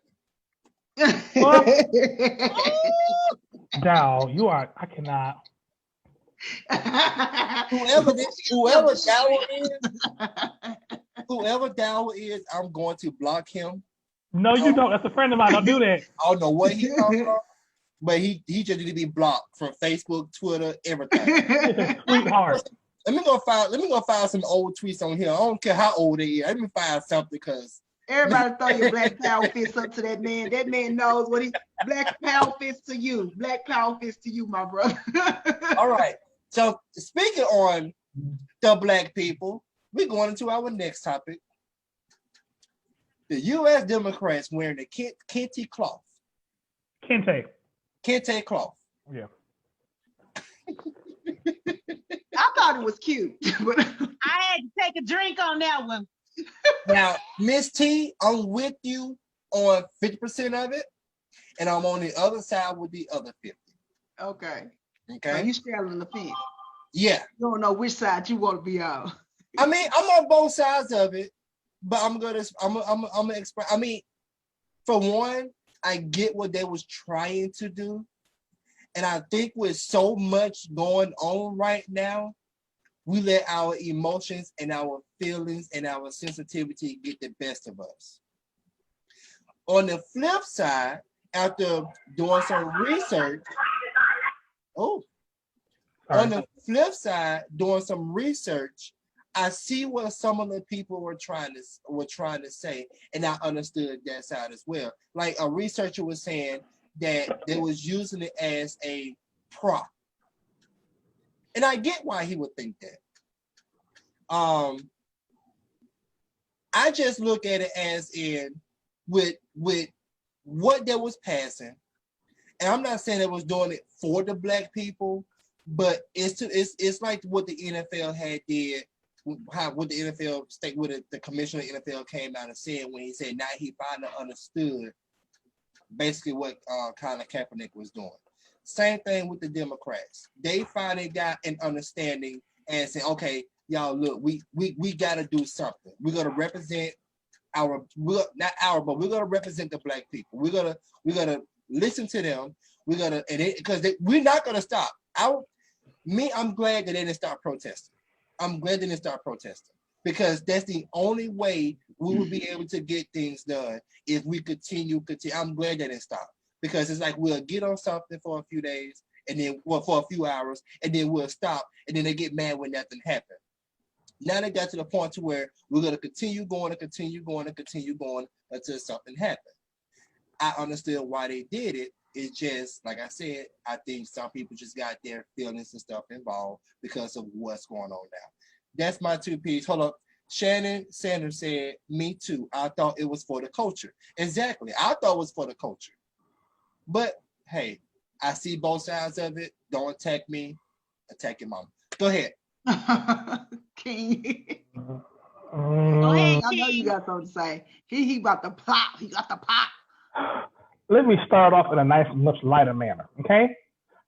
Speaker 1: Dowell, you are. I cannot.
Speaker 4: Whoever Dowell is, I'm going to block him.
Speaker 1: No, you don't. That's a friend of mine. Don't do that.
Speaker 4: I don't know what he comes from, but he just need to be blocked from Facebook, Twitter, everything.
Speaker 1: Sweetheart.
Speaker 4: Let me go find some old tweets on here. I don't care how old they is. Let me find something because
Speaker 3: everybody throw your black power fist up to that man. That man knows what he black power fist to you. Black power fist to you, my brother.
Speaker 4: All right. So speaking on the black people, we're going into our next topic. The U.S. Democrats wearing the kente cloth. Kente cloth.
Speaker 1: Yeah.
Speaker 3: I thought it was cute. But
Speaker 2: I had to take a drink on that one.
Speaker 4: Now, Miss T, I'm with you on 50% of it, and I'm on the other side with the other 50.
Speaker 3: Okay.
Speaker 4: Okay.
Speaker 3: So you straddling the fence.
Speaker 4: Yeah.
Speaker 3: You don't know which side you want to be on.
Speaker 4: I mean, I'm on both sides of it, but I'm gonna express. I mean, for one, I get what they was trying to do, and I think with so much going on right now, we let our emotions and our feelings and our sensitivity get the best of us. On the flip side, after doing some research, I see what some of the people were trying to say, and I understood that side as well. Like a researcher was saying that they was using it as a prop, and I get why he would think that. I just look at it as in with what they was passing, and I'm not saying it was doing it for the black people, but it's like what the NFL had did. What the NFL state, what the commissioner of the NFL came out and said when he said now he finally understood basically what Colin Kaepernick was doing. Same thing with the Democrats. They finally got an understanding and said, okay, y'all look, we got to do something. We're gonna represent we're gonna represent the black people. We're gonna listen to them. We're not gonna stop. I'm glad that they didn't start protesting. I'm glad they didn't start protesting because that's the only way we will be able to get things done if we continue. I'm glad they didn't stop because it's like we'll get on something for a few days and then for a few hours and then we'll stop and then they get mad when nothing happened. Now they got to the point to where we're going to continue going until something happened. I understood why they did it. It's just, like I said, I think some people just got their feelings and stuff involved because of what's going on now. That's my two piece. Hold up. Shannon Sanders said, me too. I thought it was for the culture. Exactly. I thought it was for the culture. But, hey, I see both sides of it. Don't attack me. Attack your mama. Go ahead.
Speaker 3: King.
Speaker 2: Go ahead,
Speaker 3: I know you got something to say. He about to pop. He got the pop.
Speaker 1: Let me start off in a nice, much lighter manner, okay?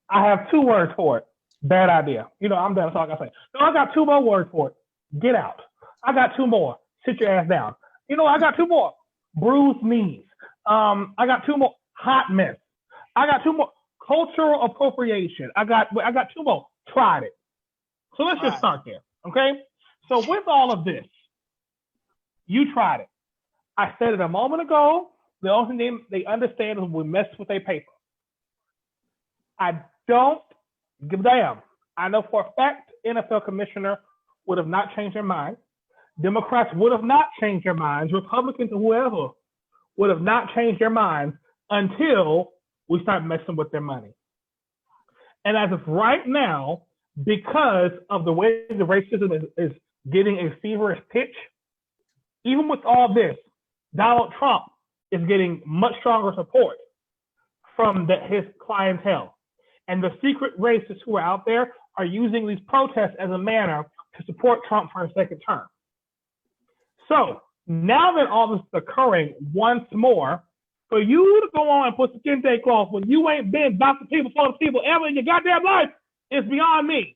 Speaker 1: I have 2 words for it. Bad idea. You know, I'm done. That's all I got to say. No, I got 2 more words for it. Get out. I got 2 more. Sit your ass down. You know, I got 2 more. Bruised knees. I got 2 more. Hot mess. I got 2 more. Cultural appropriation. I got 2 more. Tried it. So let's just start there, okay? So with all of this, you tried it. I said it a moment ago. The only thing they understand is we mess with their paper. I don't give a damn. I know for a fact NFL commissioner would have not changed their mind. Democrats would have not changed their minds. Republicans or whoever would have not changed their minds until we start messing with their money. And as of right now, because of the way the racism is getting a feverish pitch, even with all this, Donald Trump is getting much stronger support from his clientele. And the secret racists who are out there are using these protests as a manner to support Trump for a second term. So now that all this is occurring once more, for you to go on and put the kente cloth when you ain't been about the people for the people ever in your goddamn life is beyond me.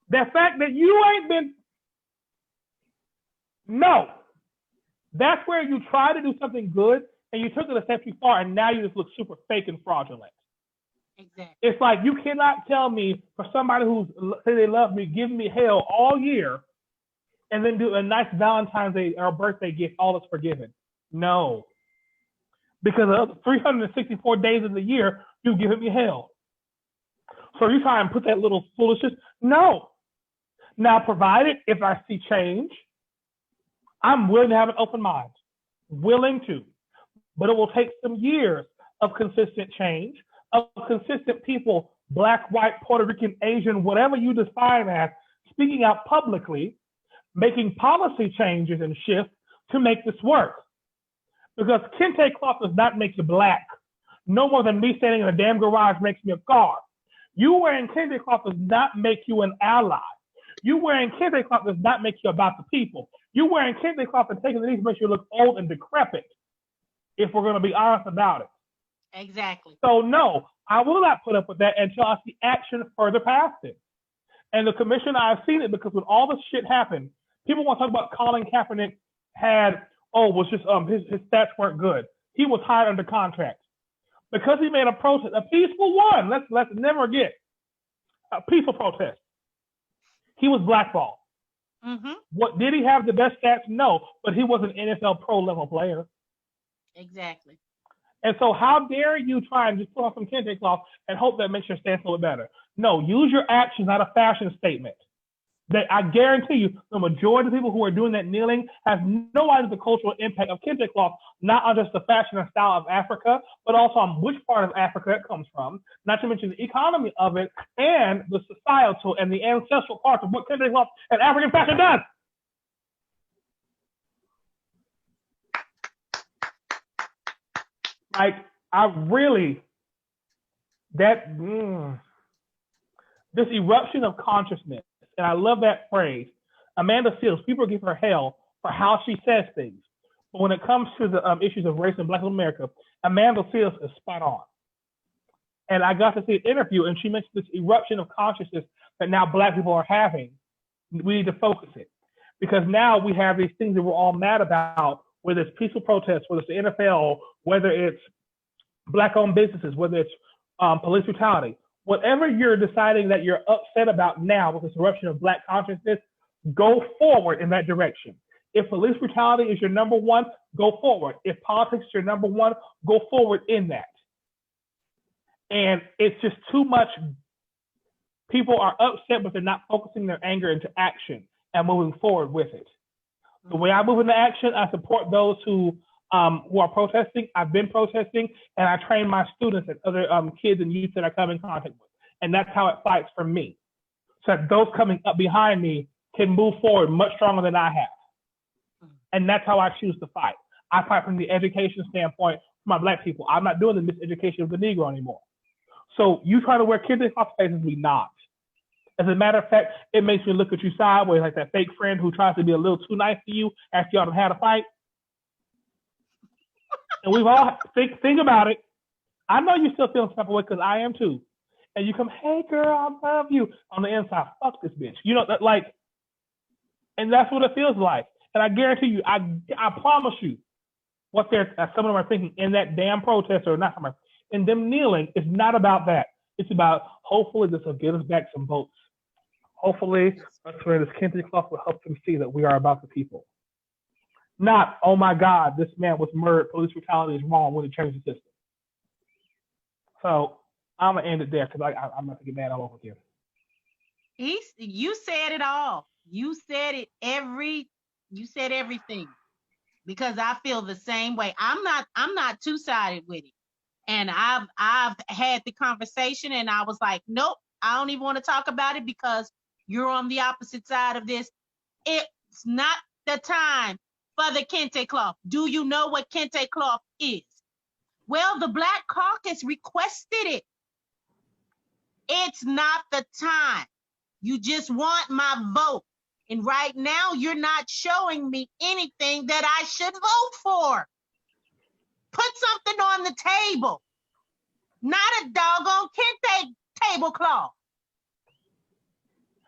Speaker 1: The fact that you ain't been, no. That's where you try to do something good and you took it a step too far and now you just look super fake and fraudulent.
Speaker 2: Exactly.
Speaker 1: It's like you cannot tell me for somebody who's say they love me, give me hell all year, and then do a nice Valentine's Day or birthday gift, all is forgiven. No. Because of 364 days of the year, you've given me hell. So you try and put that little foolishness? No. Now, provided if I see change, I'm willing to have an open mind. Willing to. But it will take some years of consistent change, of consistent people, Black, white, Puerto Rican, Asian, whatever you define as, speaking out publicly, making policy changes and shifts to make this work. Because kente cloth does not make you black, no more than me standing in a damn garage makes me a car. You wearing kente cloth does not make you an ally. You wearing kente cloth does not make you about the people. You wearing kente cloth and taking the knees makes you look old and decrepit, if we're going to be honest about it.
Speaker 2: Exactly.
Speaker 1: So no, I will not put up with that until I see action further past it. And the commission, I've seen it because when all this shit happened, people want to talk about Colin Kaepernick his stats weren't good. He was hired under contract. Because he made a protest, a peaceful one, let's never forget, a peaceful protest. He was blackballed.
Speaker 2: Mm-hmm.
Speaker 1: What did he have the best stats? No, but he was an NFL pro level player.
Speaker 2: Exactly.
Speaker 1: And so how dare you try and just put on some kente cloth and hope that makes your stance a little better? No, use your actions, not a fashion statement. That I guarantee you, the majority of people who are doing that kneeling have no idea the cultural impact of kente cloth, not on just the fashion and style of Africa, but also on which part of Africa it comes from, not to mention the economy of it and the societal and the ancestral parts of what kente cloth and African fashion does. Like, this eruption of consciousness, and I love that phrase. Amanda Seales, people give her hell for how she says things. But when it comes to the issues of race in Black America, Amanda Seales is spot on. And I got to see an interview, and she mentioned this eruption of consciousness that now Black people are having. We need to focus it. Because now we have these things that we're all mad about, whether it's peaceful protests, whether it's the NFL, whether it's Black-owned businesses, whether it's police brutality. Whatever you're deciding that you're upset about now with this eruption of Black consciousness, go forward in that direction. If police brutality is your number one, go forward. If politics is your number one, go forward in that. And it's just too much. People are upset, but they're not focusing their anger into action and moving forward with it. The way I move into action, I support those who are protesting. I've been protesting, and I train my students and other kids and youth that I come in contact with. And that's how it fights for me. So that those coming up behind me can move forward much stronger than I have. And that's how I choose to fight. I fight from the education standpoint for my Black people. I'm not doing the miseducation of the Negro anymore. So you try to wear kente cloth faces, we not. As a matter of fact, it makes me look at you sideways like that fake friend who tries to be a little too nice to you after y'all have had a fight. And we've all think about it. I know you still feel some type of way because I am too. And you come, hey girl, I love you. On the inside, fuck this bitch. You know that, like, and that's what it feels like. And I guarantee you, I promise you, what some of them are thinking in that damn protest or not, in them kneeling, it's not about that. It's about hopefully this will get us back some votes. Hopefully, us wearing this kente cloth will help them see that we are about the people. Not, oh my God, this man was murdered. Police brutality is wrong. We need to change the system. So I'm gonna end it there because I'm not gonna get mad all over again.
Speaker 2: You said it all. You said it You said everything. because I feel the same way. I'm not two-sided with it. And I've had the conversation and I was like, nope, I don't even want to talk about it because you're on the opposite side of this. It's not the time for the kente cloth. Do you know what kente cloth is? Well, the Black Caucus requested it. It's not the time. You just want my vote. And right now, you're not showing me anything that I should vote for. Put something on the table. Not a doggone kente tablecloth.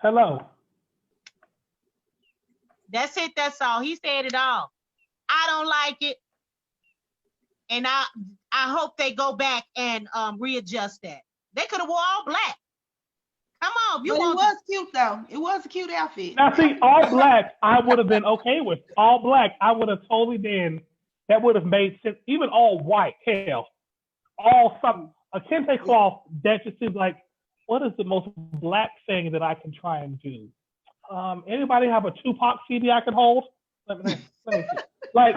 Speaker 1: Hello.
Speaker 2: That's it. That's all. He said it all. I don't like it. And I hope they go back and readjust that. They could have wore all black. Come on.
Speaker 3: But it was cute, though. It was a cute outfit.
Speaker 1: Now, see, all black, I would have been okay with. All black, I would have totally been, that would have made sense. Even all white, hell. A kente cloth, that just seems like, what is the most black thing that I can try and do? Anybody have a Tupac CD I can hold? Let me see. Like,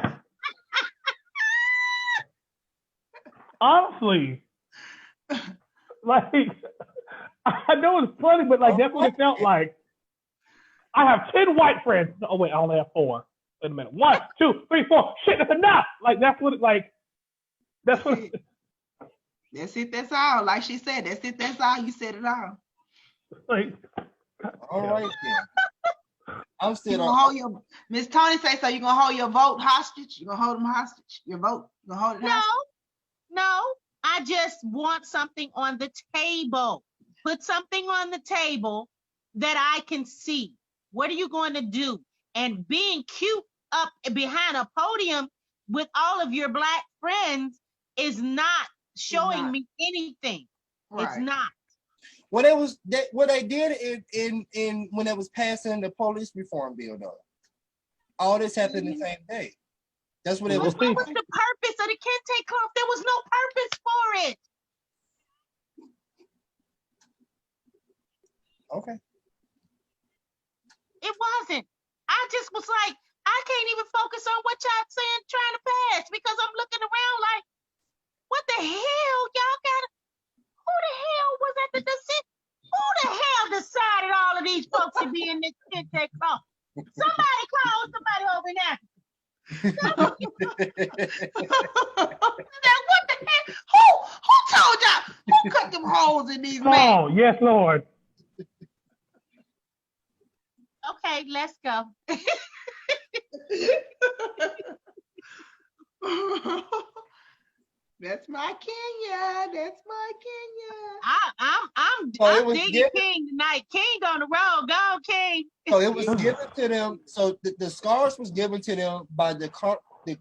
Speaker 1: honestly, like, I know it's funny, but like, that's what it felt like. I have 10 white friends. Oh, wait, I only have 4. Wait a minute. 1, 2, 3, 4. Shit, that's enough. Like, that's what it, like, that's what it,
Speaker 3: that's it, that's all. Like she said, that's it, that's all. You said it all.
Speaker 1: like,
Speaker 4: All right, then. I'm still
Speaker 3: gonna hold your, Miss Tony say, so you're gonna hold your vote hostage? You're gonna hold them hostage? Your vote? You're gonna hold it hostage?
Speaker 2: No, I just want something on the table. Put something on the table that I can see. What are you going to do? And being cute up behind a podium with all of your black friends is not showing me anything. Right. It's not.
Speaker 4: What they did in when it was passing the police reform bill, though. All this happened the same day. That's what it was.
Speaker 2: What was the purpose of the kente cloth? There was no purpose for it.
Speaker 4: Okay.
Speaker 2: It wasn't. I just was like, I can't even focus on what y'all saying, trying to pass, because I'm looking around like, what the hell y'all got? Who the hell was at the decision? Who the hell decided all of these folks to be in this kente cloth? Somebody call somebody over in Africa. What the heck? Who told y'all? Who cut them holes in these men?
Speaker 1: Oh, yes, Lord.
Speaker 2: Okay, let's go.
Speaker 3: That's my Kenya. That's my Kenya.
Speaker 2: I'm digging King tonight. King on the road. Go, King.
Speaker 4: So it was given to them. So the scars was given to them by the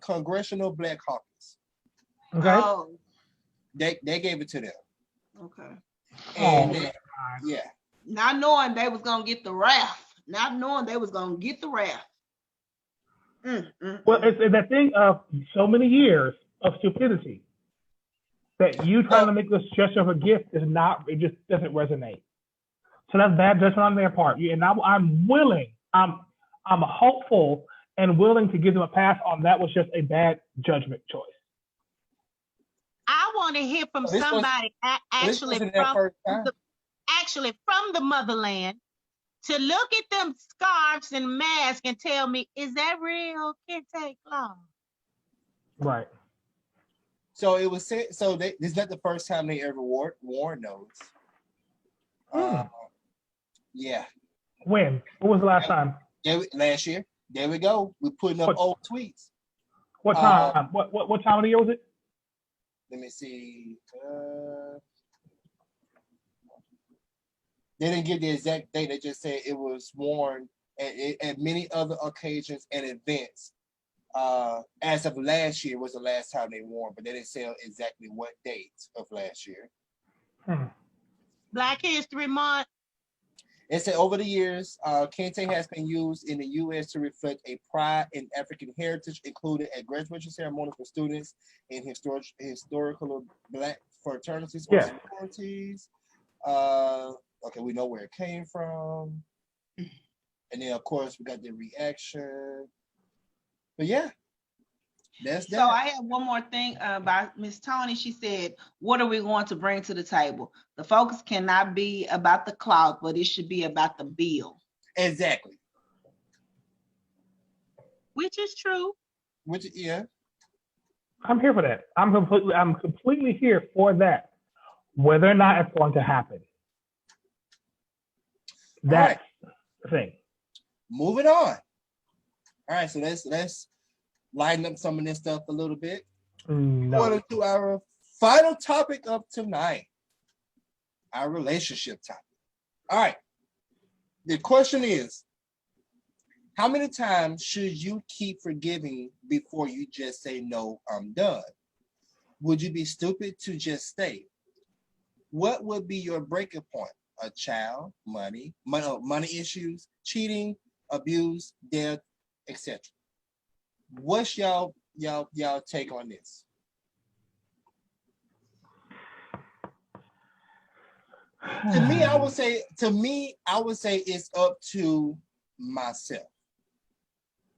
Speaker 4: Congressional Black Caucus.
Speaker 1: Okay.
Speaker 3: Oh.
Speaker 4: They gave it to them.
Speaker 3: Okay.
Speaker 4: And yeah.
Speaker 3: Not knowing they was gonna get the wrath. Not knowing they was gonna get the wrath.
Speaker 1: Well, it's that thing of so many years of stupidity that you trying to make this gesture of a gift is not, it just doesn't resonate. So that's bad judgment on their part. And I'm willing, I'm hopeful and willing to give them a pass on that was just a bad judgment choice.
Speaker 2: I want to hear from somebody actually from the motherland to look at them scarves and masks and tell me, is that real kente cloth?
Speaker 1: Right.
Speaker 4: So it was said. So this is not the first time they ever worn those. Yeah.
Speaker 1: When? What was the last time?
Speaker 4: Last year. There we go. We're putting up old tweets.
Speaker 1: What time? What time of the year was it?
Speaker 4: Let me see. They didn't give the exact date. They just said it was worn at many other occasions and events. As of last year was the last time they wore, but they didn't say exactly what date of last year.
Speaker 2: Black History Month.
Speaker 4: It said over the years, kente has been used in the U.S. to reflect a pride in African heritage, including at graduation ceremonies for students in historical Black fraternities or sororities. Okay, we know where it came from. And then, of course, we got the reaction. But yeah, That's that.
Speaker 3: So I have one more thing by Miss Tony. She said, what are we going to bring to the table? The focus cannot be about the clout, but it should be about the bill.
Speaker 4: Exactly.
Speaker 2: Which is true.
Speaker 4: Yeah.
Speaker 1: I'm here for that. I'm completely here for that. Whether or not it's going to happen. That's the thing.
Speaker 4: Moving on. All right, so let's lighten up some of this stuff a little bit. Going to our final topic of tonight, our relationship topic. All right. The question is, how many times should you keep forgiving before you just say, no, I'm done? Would you be stupid to just stay? What would be your breaking point? A child, money issues, cheating, abuse, death, etc. What's y'all take on this? To me, I would say it's up to myself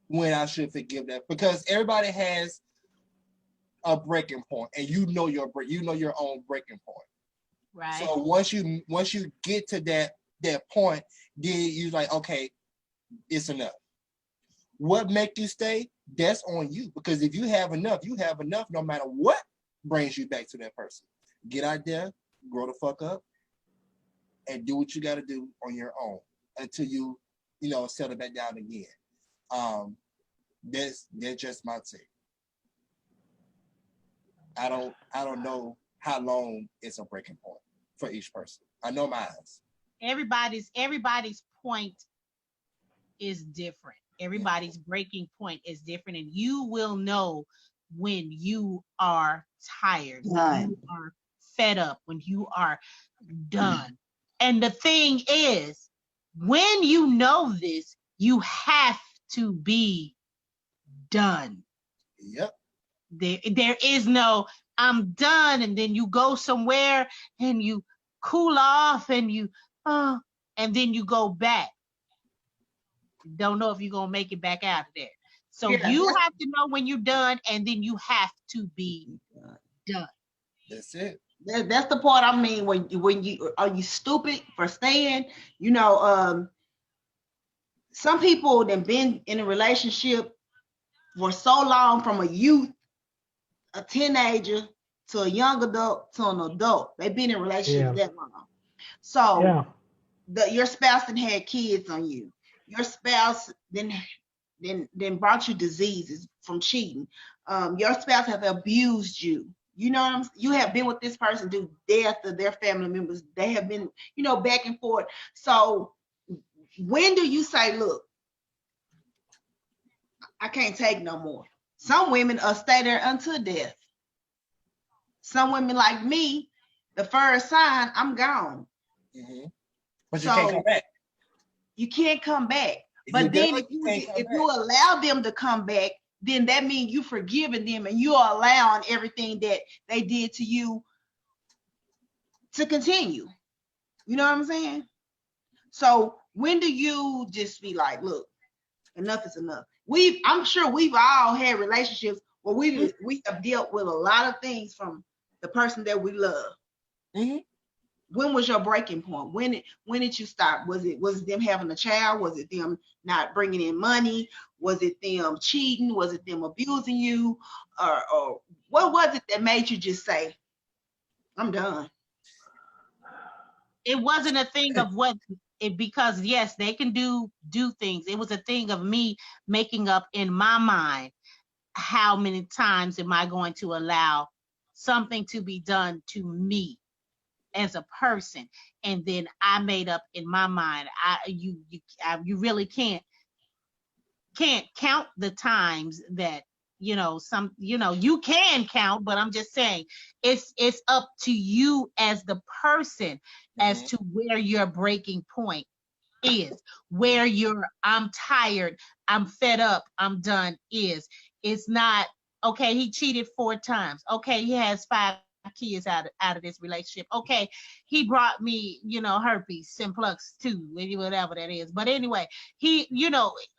Speaker 4: when I should forgive that, because everybody has a breaking point, and you know your own breaking point.
Speaker 2: Right.
Speaker 4: So once you get to that point, then you're like, okay, it's enough. What make you stay? That's on you. Because if you have enough, no matter what brings you back to that person. Get out there, grow the fuck up, and do what you got to do on your own until you settle back down again. That's just my take. I don't know how long is a breaking point for each person. I know mine.
Speaker 2: Everybody's point is different. Everybody's breaking point is different, and you will know when you are tired, when you are fed up, when you are done. And the thing is, when you know this, you have to be done.
Speaker 4: Yep.
Speaker 2: There is no, I'm done, and then you go somewhere and you cool off and and then you go back. Don't know if you're gonna make it back out of there. So you have to know when you're done, and then you have to be done.
Speaker 4: That's it.
Speaker 3: That's the part I mean. When you are you stupid for staying? Some people that been in a relationship for so long, from a youth, a teenager, to a young adult, to an adult. They've been in relationships that long. So your spouse then had kids on you. Your spouse then brought you diseases from cheating. Your spouse have abused you. You know what I'm saying? You have been with this person through death of their family members. They have been, back and forth. So when do you say, look, I can't take no more? Some women stay there until death. Some women like me, the first sign, I'm gone.
Speaker 4: Mm-hmm. But you can't come back.
Speaker 3: You can't come back. But then if you allow them to come back, then that means you forgiving them and you're allowing everything that they did to you to continue. You know what I'm saying? So when do you just be like, look, enough is enough? I'm sure we've all had relationships where we have dealt with a lot of things from the person that we love.
Speaker 4: Mm-hmm.
Speaker 3: When was your breaking point? When did you stop? Was it them having a child? Was it them not bringing in money? Was it them cheating? Was it them abusing you? Or what was it that made you just say, I'm done?
Speaker 2: It wasn't a thing of because yes, they can do things. It was a thing of me making up in my mind, how many times am I going to allow something to be done to me as a person? And then I made up in my mind, you really can't count the times that you can count, but I'm just saying it's up to you as the person as to where your breaking point is, where I'm tired, I'm fed up, I'm done is. It's not, okay, he cheated 4 times. Okay, he has 5 kids out of this relationship. Okay, he brought me, herpes simplex 2, whatever that is. But anyway, he,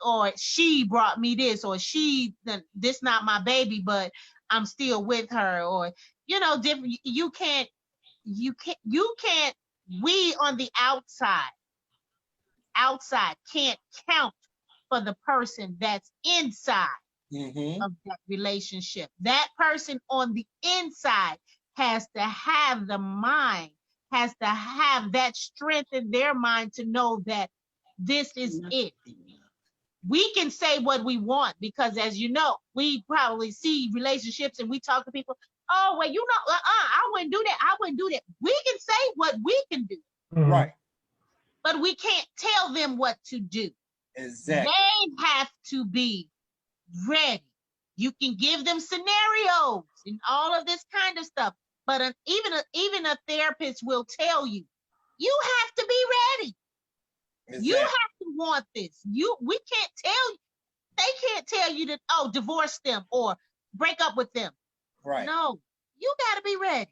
Speaker 2: or she brought me this, or this not my baby, but I'm still with her, or different. You can't. We on the outside can't count for the person that's inside of that relationship. That person on the inside has to have the mind, has to have that strength in their mind to know that this is it. We can say what we want because, as you know, we probably see relationships and we talk to people. Oh, well, I wouldn't do that. I wouldn't do that. We can say what we can do.
Speaker 4: Right.
Speaker 2: But we can't tell them what to do.
Speaker 4: Exactly.
Speaker 2: They have to be ready. You can give them scenarios and all of this kind of stuff. But even a therapist will tell you, you have to be ready. Exactly. You have to want this. We can't tell you. They can't tell you that, divorce them or break up with them.
Speaker 4: Right.
Speaker 2: No, you got to be ready.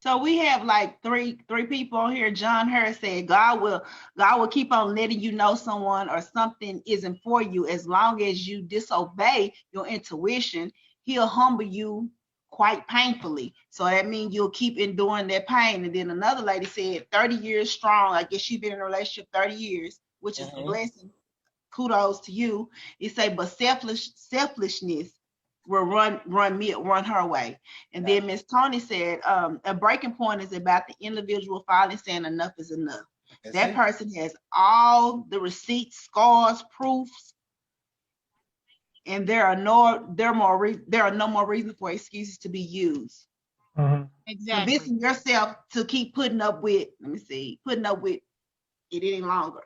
Speaker 3: So we have like three people on here. John Harris said, God will keep on letting you know someone or something isn't for you. As long as you disobey your intuition, he'll humble you quite painfully. So that means you'll keep enduring that pain. And then another lady said 30 years strong. I guess she's been in a relationship 30 years, which is a blessing. Kudos to you. He said, but selfishness will run her way. And then Miss Tony said, a breaking point is about the individual finally saying enough is enough. That person has all the receipts, scars, proofs, and there are no more reasons for excuses to be used.
Speaker 2: Exactly.
Speaker 3: Convincing yourself to keep putting up with it any longer.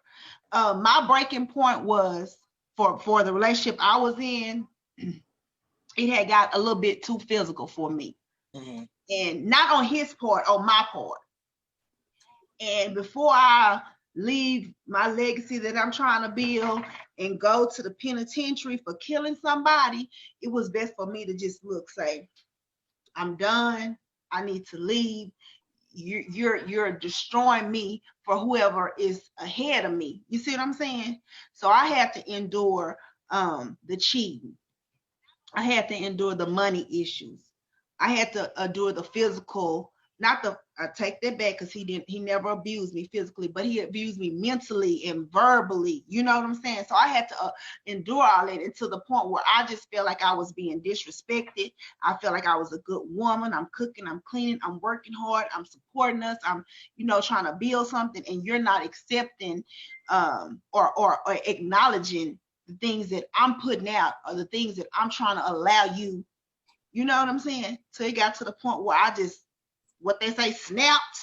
Speaker 3: My breaking point was for the relationship I was in. It had got a little bit too physical for me. And not on his part, on my part. And before I leave my legacy that I'm trying to build and go to the penitentiary for killing somebody, it was best for me to just say, I'm done. I need to leave. You're destroying me for whoever is ahead of me. You see what I'm saying? So I had to endure the cheating. I had to endure the money issues. I had to endure the physical, I take that back because he never abused me physically, but he abused me mentally and verbally. You know what I'm saying? So I had to endure all that, and to the point where I just felt like I was being disrespected. I felt like I was a good woman. I'm cooking, I'm cleaning, I'm working hard, I'm supporting us, I'm, trying to build something, and you're not accepting or acknowledging the things that I'm putting out or the things that I'm trying to allow you. You know what I'm saying? So it got to the point where I just, what they say, snapped.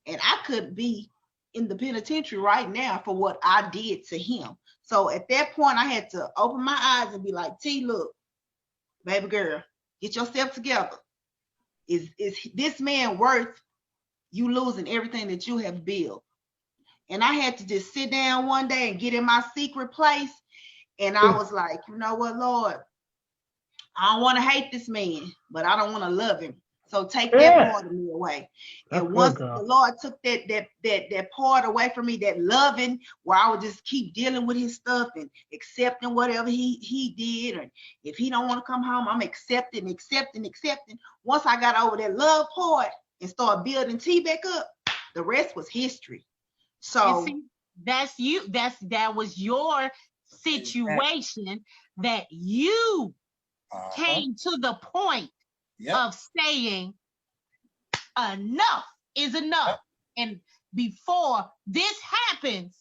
Speaker 3: And I could be in the penitentiary right now for what I did to him. So at that point, I had to open my eyes and be like, T, look, baby girl, get yourself together. Is this man worth you losing everything that you have built? And I had to just sit down one day and get in my secret place. And I was like, you know what, Lord? I don't want to hate this man, but I don't want to love him. So take that part of me away. And once the Lord took that part away from me, that loving, where I would just keep dealing with his stuff and accepting whatever he did. And if he don't want to come home, I'm accepting. Once I got over that love part and started building T back up, the rest was history. So
Speaker 2: see, that's you. That was your situation that you came to the point of saying enough is enough. And before this happens,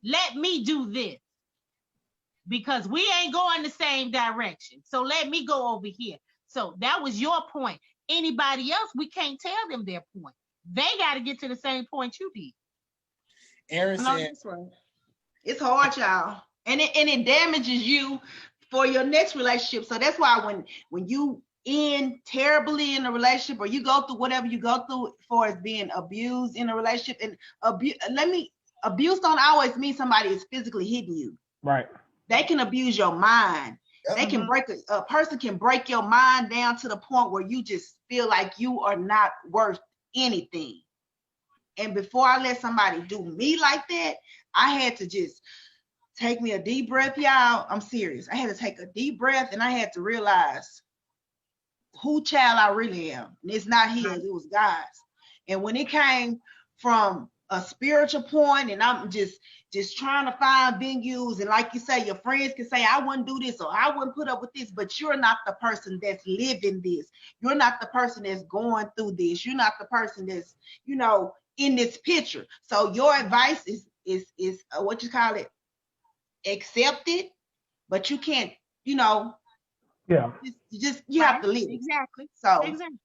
Speaker 2: let me do this. Because we ain't going the same direction. So let me go over here. So that was your point. Anybody else, we can't tell them their point. They got to get to the same point you did.
Speaker 4: Aaron said,
Speaker 3: it's hard, y'all. And it damages you for your next relationship. So that's why when you end terribly in a relationship, or you go through whatever you go through for as being abused in a relationship, and abuse don't always mean somebody is physically hitting you.
Speaker 1: Right.
Speaker 3: They can abuse your mind. They can break a person can break your mind down to the point where you just feel like you are not worth anything. And before I let somebody do me like that, I had to just take me a deep breath, y'all. I'm serious. I had to take a deep breath and I had to realize who child I really am. And it's not his, it was God's. And when it came from a spiritual point and I'm just trying to find venues, and like you say, your friends can say, I wouldn't do this or I wouldn't put up with this, but you're not the person that's living this. You're not the person that's going through this. You're not the person that's, you know, in this picture. So your advice is what you call it, accepted, but you can't, you know, you have to live.
Speaker 2: Exactly.
Speaker 3: So
Speaker 2: exactly.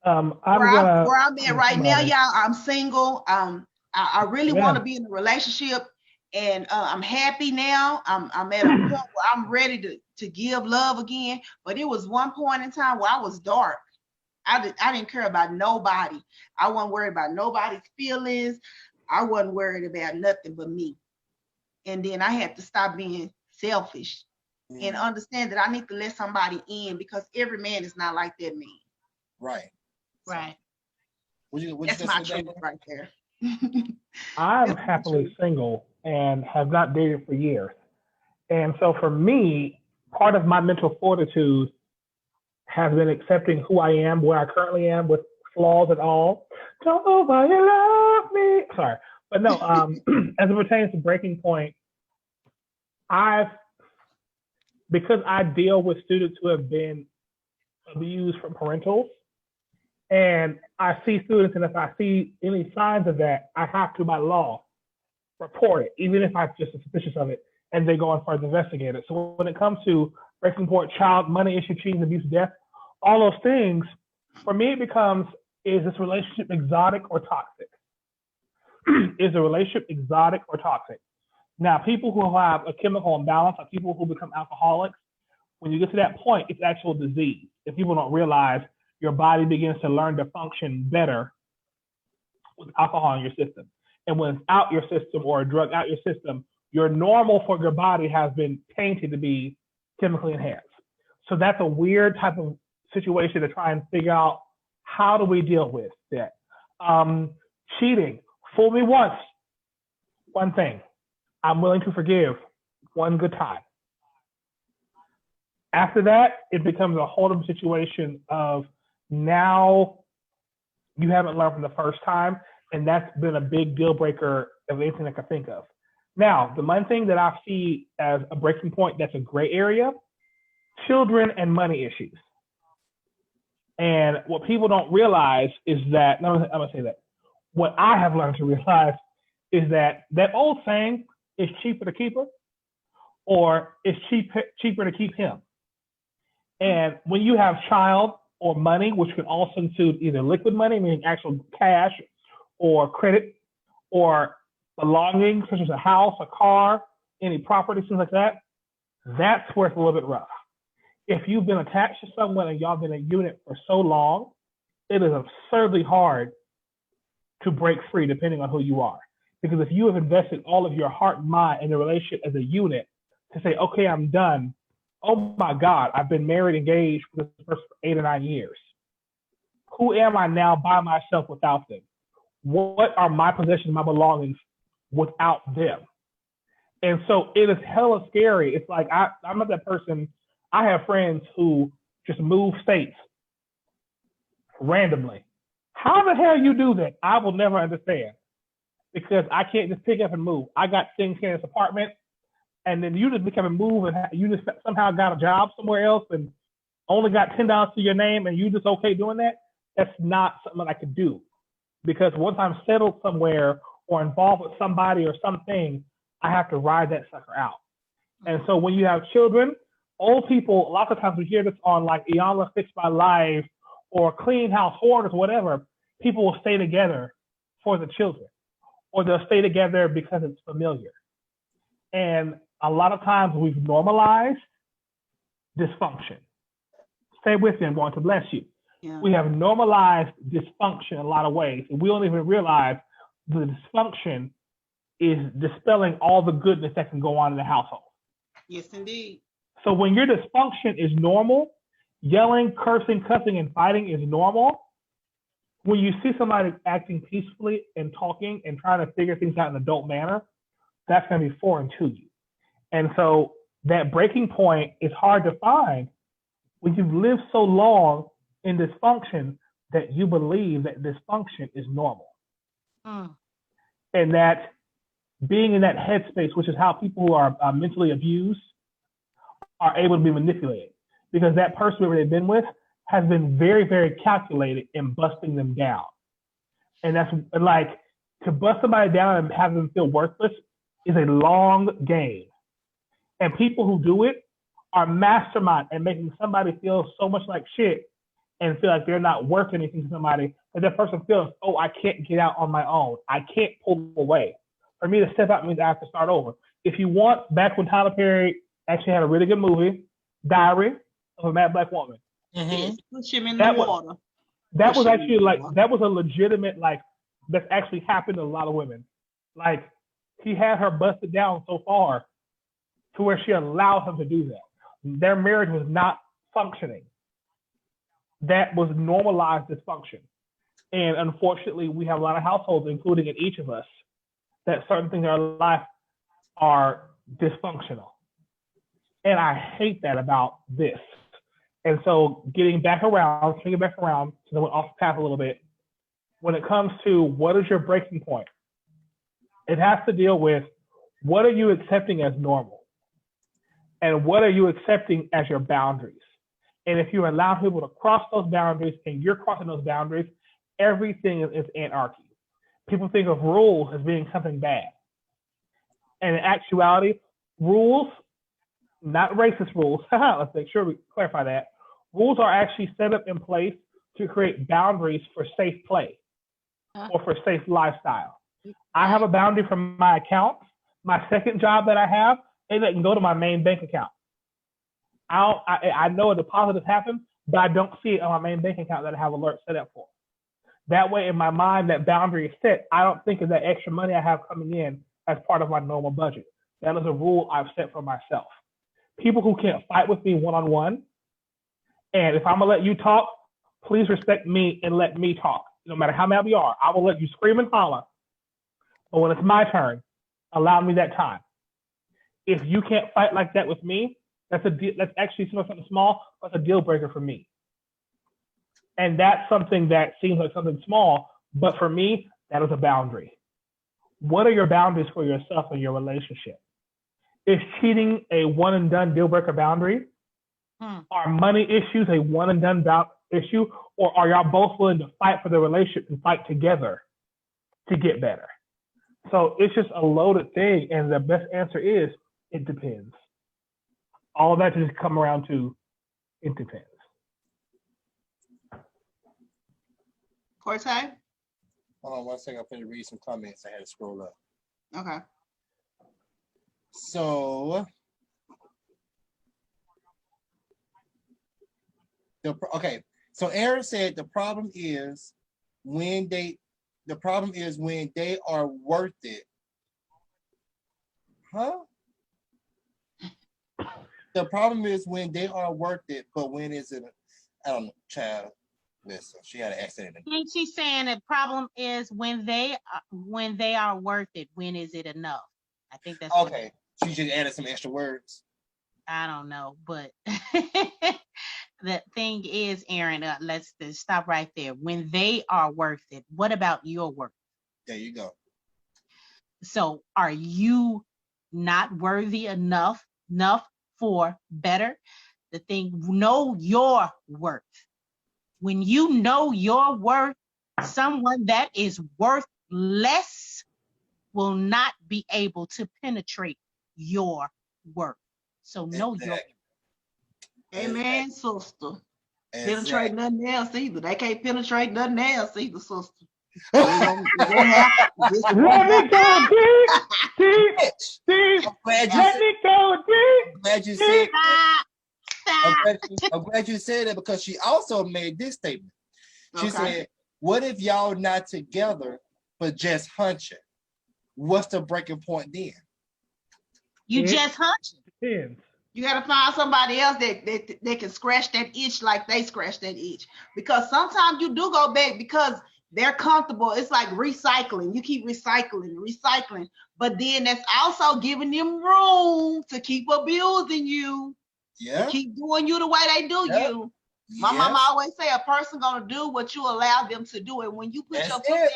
Speaker 3: where I'm at right now, y'all, I'm single. I really want to be in a relationship, and I'm happy now. I'm at a point where I'm ready to give love again. But it was one point in time where I was dark. I didn't care about nobody. I wasn't worried about nobody's feelings. I wasn't worried about nothing but me. And then I had to stop being selfish and understand that I need to let somebody in, because every man is not like that man.
Speaker 4: Right.
Speaker 2: Right.
Speaker 3: That's my truth right there.
Speaker 1: I'm happily single and have not dated for years. And so for me, part of my mental fortitude has been accepting who I am, where I currently am, with flaws and all. Don't know why you love me. Sorry. But no, as it pertains to breaking point, because I deal with students who have been abused from parentals, and I see students, and if I see any signs of that, I have to, by law, report it, even if I'm just suspicious of it, and they go on further investigate it. So when it comes to breaking point, child, money issue, cheating, abuse, death, all those things, for me it becomes, is this relationship exotic or toxic? Is the relationship exotic or toxic? Now, people who have a chemical imbalance, like people who become alcoholics, when you get to that point, it's actual disease. If people don't realize, your body begins to learn to function better with alcohol in your system. And when it's out your system or a drug out your system, your normal for your body has been tainted to be chemically enhanced. So that's a weird type of situation to try and figure out, how do we deal with that? Cheating, fool me once, one thing. I'm willing to forgive one good time. After that, it becomes a whole other situation of, now you haven't learned from the first time, and that's been a big deal breaker of anything I can think of. Now, the one thing that I see as a breaking point that's a gray area, children and money issues. And what people don't realize is that, no, I'm gonna say that, what I have learned to realize is that old saying, it's cheaper to keep her, or it's cheaper to keep him. And when you have child or money, which can also include either liquid money, meaning actual cash, or credit, or belongings such as a house, a car, any property, things like that, that's where it's a little bit rough. If you've been attached to someone and y'all been a unit for so long, it is absurdly hard to break free depending on who you are. Because if you have invested all of your heart and mind in the relationship as a unit to say, okay, I'm done. Oh my God, I've been married, engaged with this person for 8 or 9 years. Who am I now by myself without them? What are my possessions, my belongings without them? And so it is hella scary. It's like, I'm not that person. I have friends who just move states randomly. How the hell you do that? I will never understand, because I can't just pick up and move. I got things here in this apartment, and then you just become a move, and you just somehow got a job somewhere else and only got $10 to your name, and you just okay doing that. That's not something I could do, because once I'm settled somewhere or involved with somebody or something, I have to ride that sucker out. And so when you have children, old people, a lot of times we hear this on like Iyanla Fix My Life or Clean House Hoarders, whatever. People will stay together for the children, or they'll stay together because it's familiar. And a lot of times we've normalized dysfunction. Stay with me, I'm going to bless you. Yeah. We have normalized dysfunction in a lot of ways, and we don't even realize the dysfunction is dispelling all the goodness that can go on in the household.
Speaker 3: Yes, indeed.
Speaker 1: So when your dysfunction is normal, yelling, cursing, cussing, and fighting is normal. When you see somebody acting peacefully and talking and trying to figure things out in an adult manner, that's going to be foreign to you. And so that breaking point is hard to find when you've lived so long in dysfunction that you believe that dysfunction is normal. And that being in that headspace, which is how people who are mentally abused are able to be manipulated, because that person whoever they've been with has been very, very calculated in busting them down. And that's like, to bust somebody down and have them feel worthless is a long game. And people who do it are mastermind and making somebody feel so much like shit and feel like they're not worth anything to somebody, that that person feels, oh, I can't get out on my own. I can't pull away. For me to step out means I have to start over. If you want, back when Tyler Perry actually had a really good movie, Diary of a Mad Black Woman.
Speaker 3: Push him in the water.
Speaker 1: That was actually like, that was a legitimate, like, that's actually happened to a lot of women. Like, he had her busted down so far to where she allowed him to do that. Their marriage was not functioning. That was normalized dysfunction. And unfortunately, we have a lot of households, including in each of us, that certain things in our life are dysfunctional. And I hate that about this. And so swinging back around, so I went off the path a little bit. When it comes to what is your breaking point, it has to deal with what are you accepting as normal? And what are you accepting as your boundaries? And if you allow people to cross those boundaries and you're crossing those boundaries, everything is anarchy. People think of rules as being something bad. And in actuality, rules, not racist rules, let's make sure we clarify that. Rules are actually set up in place to create boundaries for safe play or for safe lifestyle. I have a boundary from my account. My second job that I have, it doesn't go to my main bank account. I know a deposit has happened, but I don't see it on my main bank account that I have alerts set up for. That way, in my mind, that boundary is set. I don't think of that extra money I have coming in as part of my normal budget. That is a rule I've set for myself. People who can't fight with me one-on-one, and if I'm gonna let you talk, please respect me and let me talk. No matter how mad we are, I will let you scream and holler. But when it's my turn, allow me that time. If you can't fight like that with me, that's actually something small, but it's a deal breaker for me. And that's something that seems like something small, but for me, that is a boundary. What are your boundaries for yourself and your relationship? Is cheating a one and done deal breaker boundary? Are money issues a one and done issue? Or are y'all both willing to fight for the relationship and fight together to get better? So it's just a loaded thing. And the best answer is, it depends. All of that just come around to, it depends.
Speaker 3: Cortez?
Speaker 4: Hold on 1 second. I'm going to read some comments. I had to scroll up.
Speaker 3: Okay.
Speaker 4: So, So Aaron said the problem is when they are worth it. Huh? The problem is when they are worth it, but when is it? I don't know, child. Listen, she had an accident.
Speaker 2: I think she's saying the problem is when they are worth it. When is it enough? I think that's
Speaker 4: okay. She just added some extra words.
Speaker 2: I don't know, but the thing is, Aaron, let's stop right there. When they are worth it, what about your worth?
Speaker 4: There you go.
Speaker 2: So are you not worthy enough for better? The thing, know your worth. When you know your worth, someone that is worth less will not be able to penetrate your worth. So know your worth.
Speaker 3: Amen, sister. Penetrate nothing else either. They can't penetrate nothing else either, sister.
Speaker 1: Let me go deep. Let me go deep.
Speaker 4: I'm glad you said that. I'm glad you said that because she also made this statement. She said, what if y'all not together but just hunching? What's the breaking point then?
Speaker 2: You just hunching.
Speaker 1: Depends.
Speaker 3: You got to find somebody else that can scratch that itch like they scratch that itch. Because sometimes you do go back because they're comfortable. It's like recycling. You keep recycling. But then that's also giving them room to keep abusing you. Yeah. To keep doing you the way they do you. My mama always say a person gonna do what you allow them to do. And when you put your foot there,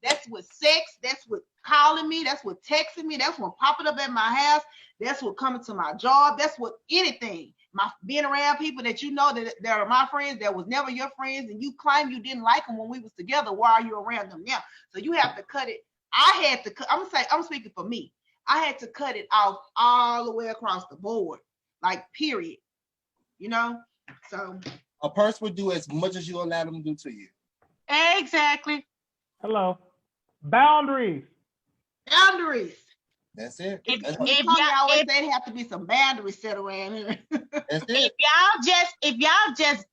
Speaker 3: that's with sex, that's with calling me, that's with texting me, that's what popping up at my house, that's what coming to my job, that's what anything. My being around people that you know that are my friends that was never your friends, and you claim you didn't like them when we was together. Why are you around them now? So you have to cut it. I had to cut. I'm speaking for me. I had to cut it off all the way across the board, like period. You know, so
Speaker 4: a person would do as much as you allow them to do to you.
Speaker 2: Exactly.
Speaker 1: Hello. Boundaries.
Speaker 4: That's it.
Speaker 3: If y'all always say it have to be some boundaries set around here.
Speaker 4: That's it.
Speaker 2: If y'all just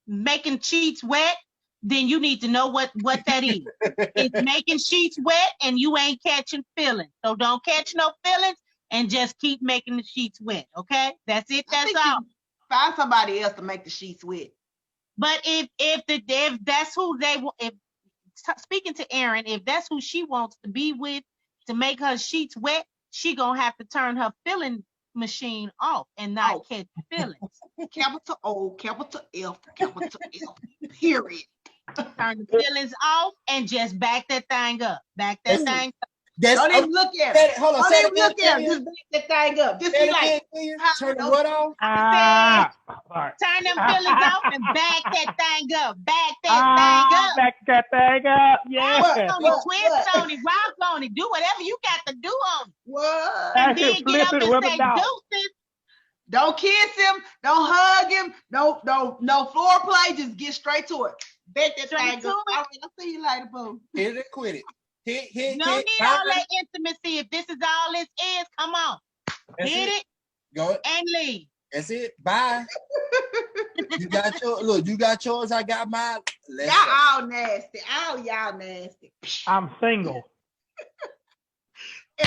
Speaker 2: making sheets wet, then you need to know what that is. It's making sheets wet and you ain't catching feelings. So don't catch no feelings and just keep making the sheets wet. Okay? That's it. That's all.
Speaker 3: Find somebody else to make the sheets wet.
Speaker 2: But if that's who they want, speaking to Erin, if that's who she wants to be with to make her sheets wet, she gonna have to turn her feeling machine off and not catch feelings.
Speaker 3: Capital O, capital F, capital L. Period.
Speaker 2: Turn the feelings off and just back that thing up. Back that thing up.
Speaker 3: Don't even look at it. Hold on. Don't even look at it. Just back that thing up. Just be like,
Speaker 4: turn the what off?
Speaker 2: Turn them feelings off and back that thing up. Back that thing up.
Speaker 1: Back that thing up. Yeah.
Speaker 2: Twist on it, rock on it, do whatever you got to do on it.
Speaker 3: What?
Speaker 2: And then get up and say deuces.
Speaker 3: Don't kiss him. Don't hug him. No foreplay. Just get straight to it. Bet that thing up. All right, I'll see you later, boo.
Speaker 4: Hit it, quit it.
Speaker 2: No need all that intimacy. If this is all this is, come on. Hit it.
Speaker 4: Go
Speaker 2: and leave.
Speaker 4: That's it. Bye. You got yours. I got mine.
Speaker 3: Y'all all nasty. All y'all nasty.
Speaker 1: I'm single.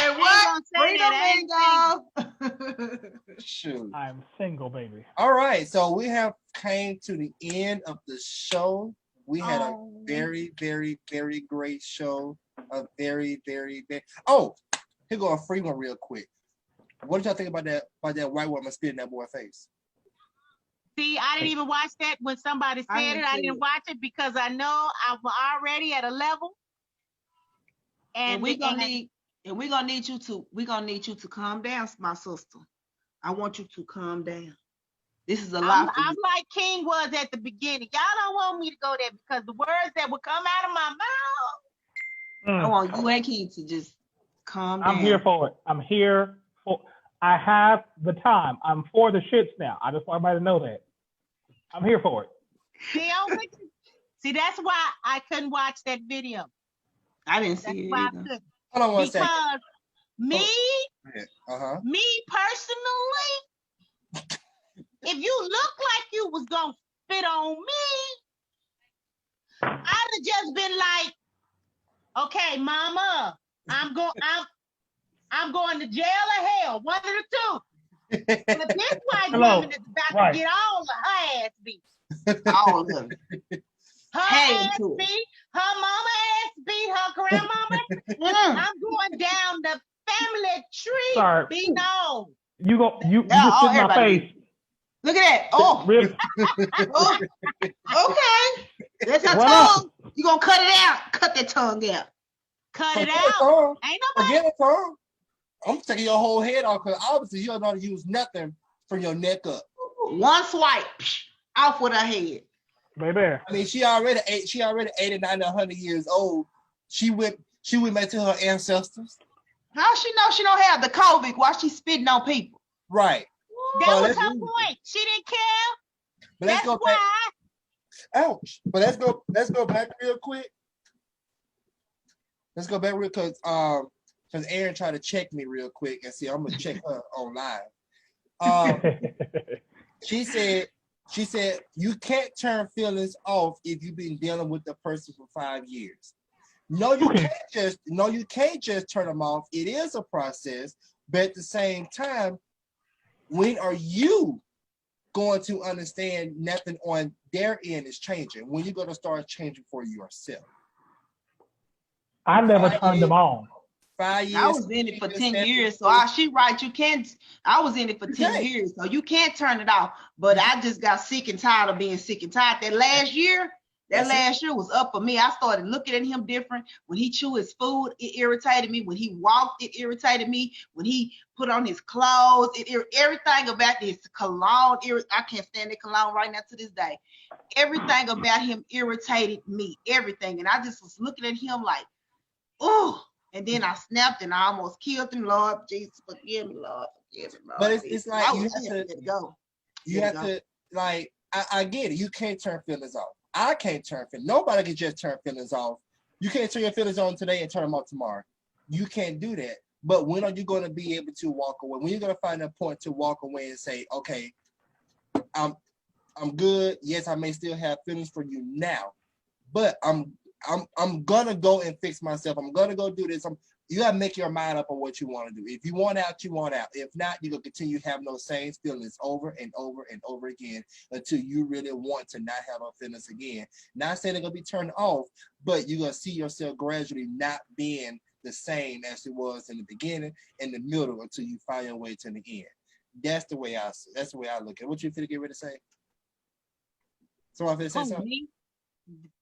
Speaker 3: And what? Freedom
Speaker 4: Shoot.
Speaker 1: I'm single, baby.
Speaker 4: All right. So we have came to the end of the show. We had a very, very, very great show. A very, very, very. Oh, here go a free one real quick. What did y'all think about that white woman spitting that boy's face?
Speaker 2: See, I didn't even watch that when somebody said it. I didn't watch it because I know I'm already at a level.
Speaker 3: And we're gonna need you to calm down, my sister. I want you to calm down. This is a lot.
Speaker 2: I'm like King was at the beginning. Y'all don't want me to go there because the words that would come out of my mouth.
Speaker 3: I want you and King to just calm down.
Speaker 1: I'm here for it. I'm here for. I have the time. I'm for the shits now. I just want everybody to know that. I'm here for it.
Speaker 2: See, that's why I couldn't watch that video.
Speaker 3: I didn't see it either.
Speaker 4: Hold on one second.
Speaker 2: Me personally, if you look like you was gonna spit on me, I'd have just been like, okay, mama, I'm going to jail or hell, one of the two. But this white woman is about to get all of her ass beat.
Speaker 3: All of them.
Speaker 2: Her ass beat, her mama ass beat, her grandmama. I'm going down the family tree.
Speaker 1: Sorry.
Speaker 2: Be known.
Speaker 1: You just sit in my face.
Speaker 3: Look at that. Oh. Okay. That's her tongue. You gonna cut it out. Cut that tongue out.
Speaker 2: Cut it out. Ain't nobody.
Speaker 4: Forget it, tongue. I'm taking your whole head off because obviously you don't know how to use nothing from your neck up.
Speaker 3: One swipe, off with her head.
Speaker 1: Baby.
Speaker 4: I mean, she already 80, 90, 100 years old. She went back to her ancestors.
Speaker 3: How she know she don't have the COVID while she's spitting on people?
Speaker 4: Right.
Speaker 2: That was her point. She didn't care.
Speaker 4: But let's go back. Ouch. But let's go back real quick. Let's go back real quick because Erin tried to check me real quick and see I'm gonna check her on live. She said you can't turn feelings off if you've been dealing with the person for 5 years. No, you can't just turn them off. It is a process, but at the same time, When are you going to understand nothing on their end is changing? When you're going to start changing for yourself?
Speaker 1: I never turned them on.
Speaker 4: 5 years.
Speaker 3: I was in it for 10 years, so she right. You can't. I was in it for 10 years, so you can't turn it off. But I just got sick and tired of being sick and tired. That last year was up for me. I started looking at him different. When he chewed his food, it irritated me. When he walked, it irritated me. When he put on his clothes, everything about his cologne. I can't stand that cologne right now to this day. Everything about him irritated me. Everything, and I just was looking at him like, oh. And then I snapped and I almost killed him. Lord Jesus, forgive me, Lord. Forgive me, Lord.
Speaker 4: But it's like you have to
Speaker 3: let it go.
Speaker 4: You have to, like, I get it. You can't turn feelings off. I can't turn feelings. Nobody can just turn feelings off. You can't turn your feelings on today and turn them off tomorrow. You can't do that. But when are you going to be able to walk away? When you're going to find a point to walk away and say, okay, I'm good. Yes, I may still have feelings for you now, but I'm gonna go and fix myself. I'm gonna go do this. You gotta make your mind up on what you want to do. If you want out, you want out. If not, you're gonna continue having those same feelings over and over and over again until you really want to not have those feelings again. Not saying they're gonna be turned off, but you're gonna see yourself gradually not being the same as it was in the beginning, in the middle, until you find your way to the end. That's the way I look at it. What you feel to get ready to say? Someone feel to say something?
Speaker 2: Me?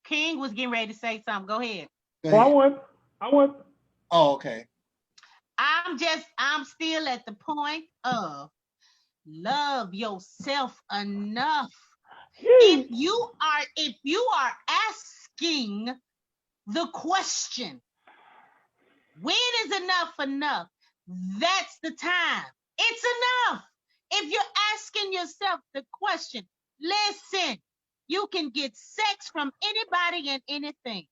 Speaker 2: King was getting ready to say something. Go ahead.
Speaker 1: Well, I would.
Speaker 4: Oh, okay.
Speaker 2: I'm still at the point of love yourself enough. If you are asking the question, when is enough? That's the time. It's enough. If you're asking yourself the question, listen, you can get sex from anybody and anything.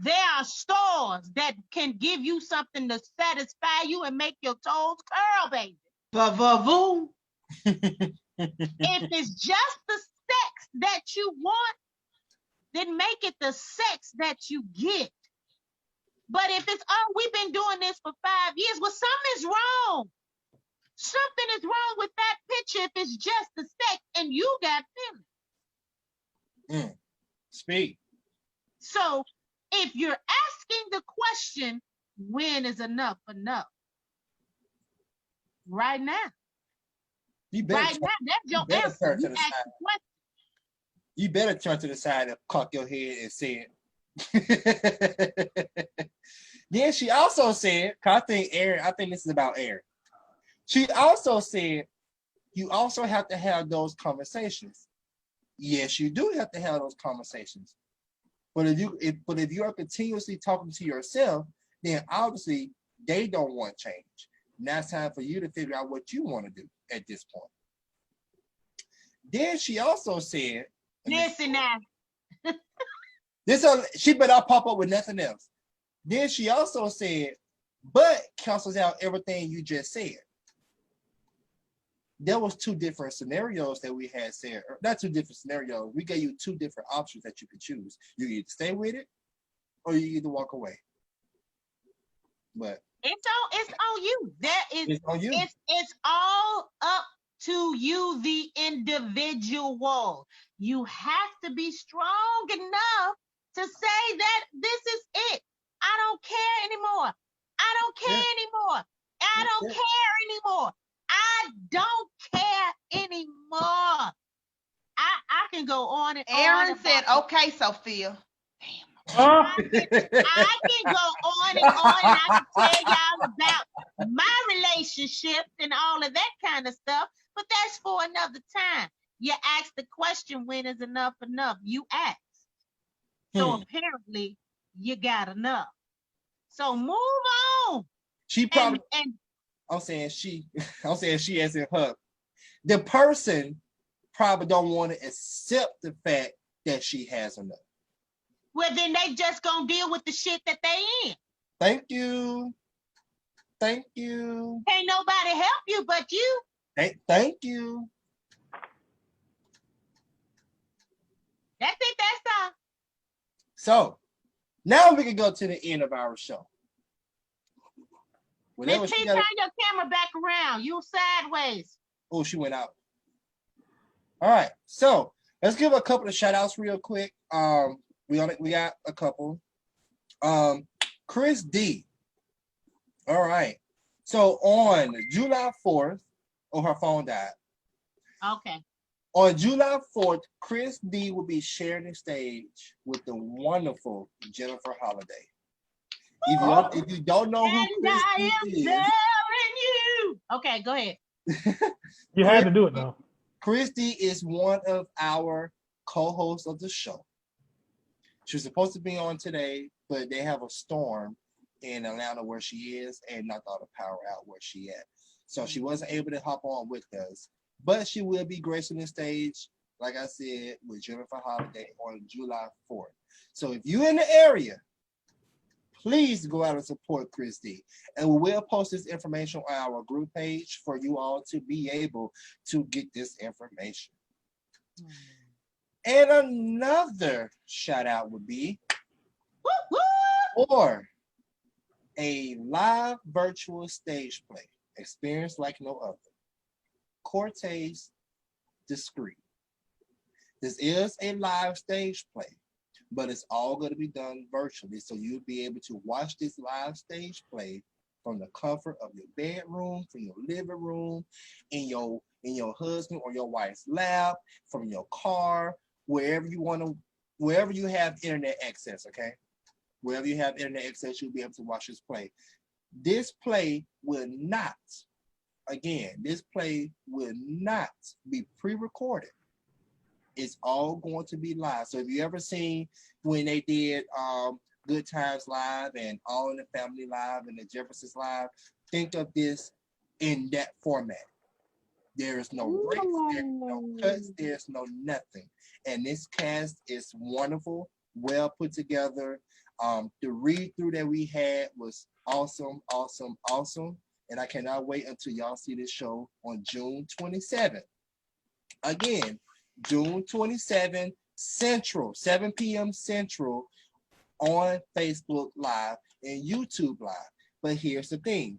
Speaker 2: There are stores that can give you something to satisfy you and make your toes curl, baby.
Speaker 3: Va-va-voom.
Speaker 2: If it's just the sex that you want, then make it the sex that you get. But if it's, we've been doing this for 5 years, well, something is wrong. Something is wrong with that picture if it's just the sex and you got feelings.
Speaker 4: Speak.
Speaker 2: So if you're asking the question, when is enough? Right now. That's your answer. You ask the question.
Speaker 4: You better turn to the side and cock your head and say it. Then she also said, I think this is about Aaron. She also said, you also have to have those conversations. Yes, you do have to have those conversations. But if you are continuously talking to yourself, then obviously they don't want change. Now it's time for you to figure out what you want to do at this point. Then she also said,
Speaker 2: listen now.
Speaker 4: She better not pop up with nothing else. Then she also said, but cancels out everything you just said. There was 2 different scenarios that we had said, not 2 different scenarios. We gave you 2 different options that you could choose. You either stay with it or you either walk away. But
Speaker 2: it's on you.
Speaker 4: It's on you.
Speaker 2: It's all up to you, the individual. You have to be strong enough to say that this is it. I don't care anymore. I don't care anymore. I don't care anymore. I don't care anymore. I can go on and
Speaker 3: Aaron
Speaker 2: on.
Speaker 3: said, okay, Sophia.
Speaker 2: I can go on and on, and I can tell y'all about my relationships and all of that kind of stuff, but that's for another time. You ask the question, when is enough? You ask. So apparently you got enough. So move on.
Speaker 4: She probably I'm saying she as in her. The person probably don't want to accept the fact that she has enough.
Speaker 2: Well, then they just gonna deal with the shit that they in.
Speaker 4: Thank you. Ain't
Speaker 2: nobody help you but you.
Speaker 4: Thank you.
Speaker 2: That's it, that's all.
Speaker 4: So now we can go to the end of our show.
Speaker 2: Miss T, turn your camera back around. You sideways.
Speaker 4: Oh, she went out. All right, so let's give a couple of shout outs real quick. We got a couple. Chris D. All right. So on July 4th, her phone died.
Speaker 2: Okay.
Speaker 4: On July 4th, Chris D will be sharing the stage with the wonderful Jennifer Holliday. If you don't know who Chris D is,
Speaker 2: you. Okay, go ahead.
Speaker 1: You had to do it though.
Speaker 4: Christy is one of our co-hosts of the show. She was supposed to be on today, but they have a storm in Atlanta where she is and knocked all the power out where she at. So she wasn't able to hop on with us, but she will be gracing the stage, like I said, with Jennifer Holliday on July 4th. So if you're in the area, please go out and support Christy. And we will post this information on our group page for you all to be able to get this information. And another shout out would be for a live virtual stage play experience like no other. Cortez Discreet. This is a live stage play, but it's all going to be done virtually. So you'll be able to watch this live stage play from the comfort of your bedroom, from your living room, in your husband or your wife's lap, from your car, wherever you have internet access, okay? Wherever you have internet access, you'll be able to watch this play. This play will not be pre-recorded. It's all going to be live. So if you ever seen when they did Good Times Live and All in the Family Live and the Jeffersons Live, think of this in that format. There is no breaks, there's no cuts, there's no nothing. And this cast is wonderful, well put together. The read through that we had was awesome. And I cannot wait until y'all see this show on June 27th. Again, June 27th, Central, 7 p.m. Central on Facebook Live and YouTube Live. But here's the thing.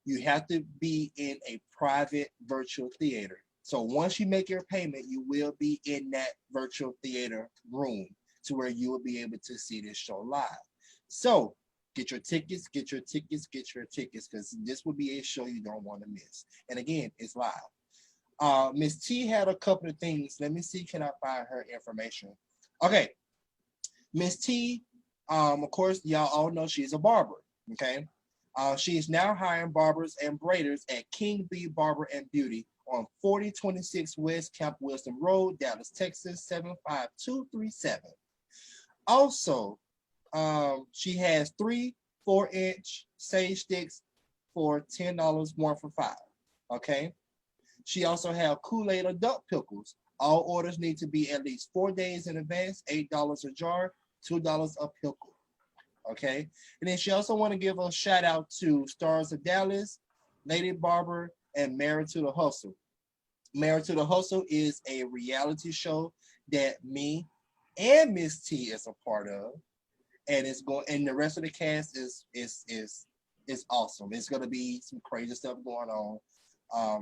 Speaker 4: You have to be in a private virtual theater. So once you make your payment, you will be in that virtual theater room to where you will be able to see this show live. So get your tickets, because this will be a show you don't want to miss. And again, it's live. Miss T had a couple of things. Let me see, can I find her information? Okay. Miss T, of course, y'all all know she's a barber, okay? She is now hiring barbers and braiders at King B Barber and Beauty on 4026 West Camp Wilson Road, Dallas, Texas, 75237. Also, she has 3 4-inch sage sticks for $10, 1 for $5, okay? She also has Kool-Aid adult pickles. All orders need to be at least 4 days in advance, $8 a jar, $2 a pickle. Okay. And then she also want to give a shout out to Stars of Dallas, Lady Barber, and Married to the Hustle. Married to the Hustle is a reality show that me and Miss T is a part of. And and the rest of the cast is awesome. It's gonna be some crazy stuff going on.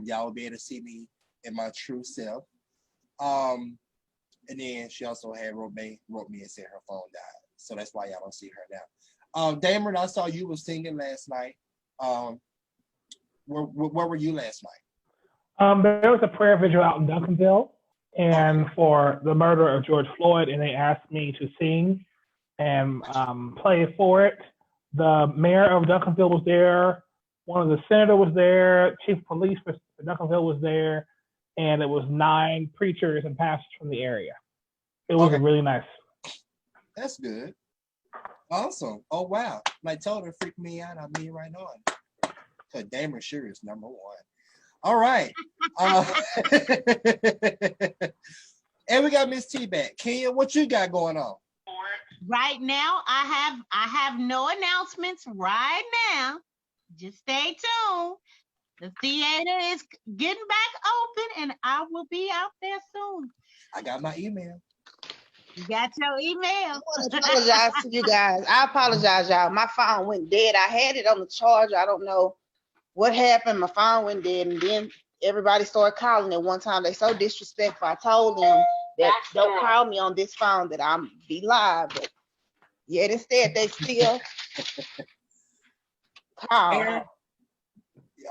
Speaker 4: Y'all will be able to see me in my true self. And then she also had wrote me and said her phone died. So that's why y'all don't see her now. Damon, I saw you were singing last night. Where were you last night?
Speaker 1: There was a prayer vigil out in Duncanville, and for the murder of George Floyd, and they asked me to sing and play for it. The mayor of Duncanville was there. One of the senators was there. Chief of police for Duncanville was there, and it was 9 preachers and pastors from the area. It was really nice.
Speaker 4: That's good. Awesome. Oh, wow. Like told her, freak me out. I'm me right on. Because Damer sure is number 1. All right. And we got Miss T back. Kenya, what you got going on?
Speaker 2: Right now, I have no announcements right now. Just stay tuned. The theater is getting back open, and I will be out there soon.
Speaker 4: I got my email.
Speaker 2: You got your email.
Speaker 3: I want to apologize to you guys. I apologize, y'all. My phone went dead. I had it on the charger. I don't know what happened. My phone went dead, and then everybody started calling at one time. They so disrespectful. I told them that don't call me on this phone, that I'm be live. But yet instead they still call.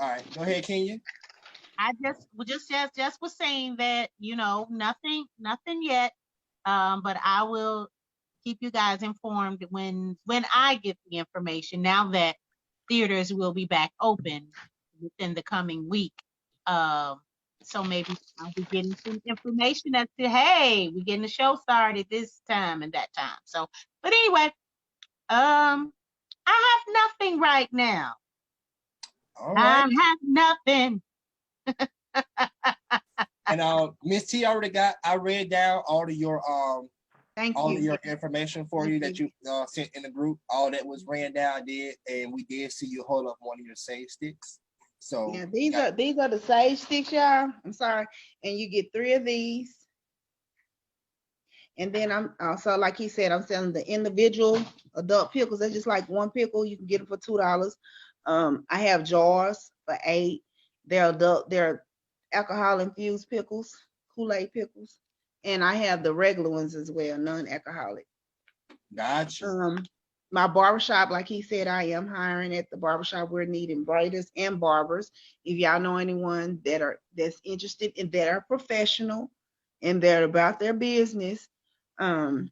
Speaker 4: All right, go ahead, Kenya.
Speaker 2: I just was saying that, nothing yet. But I will keep you guys informed when I get the information. Now that theaters will be back open within the coming week, so maybe I'll be getting some information as to, hey, we're getting the show started this time and that time. So, but anyway, I have nothing right now.
Speaker 4: All right.
Speaker 2: I have nothing.
Speaker 4: And Miss T I read down all of your of your information for you that you sent in the group. All that was ran down, and we did see you hold up one of your save sticks. So
Speaker 3: yeah, these are the sage sticks, y'all. I'm sorry, and you get 3 of these. And then I'm also, like he said, I'm selling the individual adult pickles. That's just like one pickle. You can get them for $2. I have jars for $8. They're alcohol infused pickles, Kool-Aid pickles, and I have the regular ones as well, non-alcoholic.
Speaker 4: Gotcha.
Speaker 3: My barbershop, like he said, I am hiring at the barbershop. We're needing braiders and barbers. If y'all know anyone that's interested and that are professional and they're about their business, send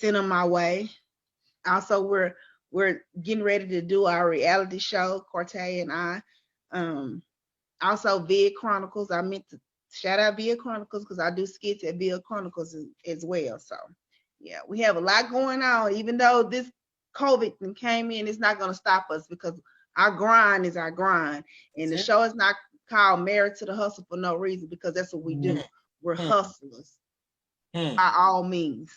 Speaker 3: them my way. Also, we're getting ready to do our reality show, Cortez and I. Also, Vid Chronicles. I meant to shout out Vid Chronicles because I do skits at Vid Chronicles as well. So, yeah, we have a lot going on. Even though this COVID came in, it's not going to stop us because our grind is our grind. And the show is not called Married to the Hustle for no reason, because that's what we do. We're hustlers by all means,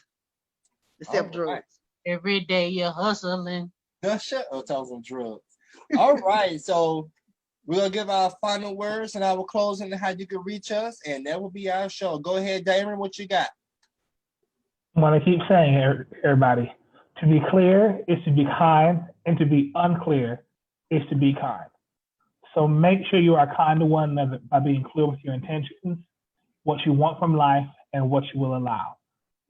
Speaker 3: except drugs.
Speaker 2: Every day you're hustling.
Speaker 4: Shut up, talk some drugs. All right, so we'll give our final words and our closing and how you can reach us, and that will be our show. Go ahead, Damon, what you got?
Speaker 1: I want to keep saying, everybody, to be clear is to be kind, and to be unclear is to be kind. So make sure you are kind to one another by being clear with your intentions, what you want from life, and what you will allow.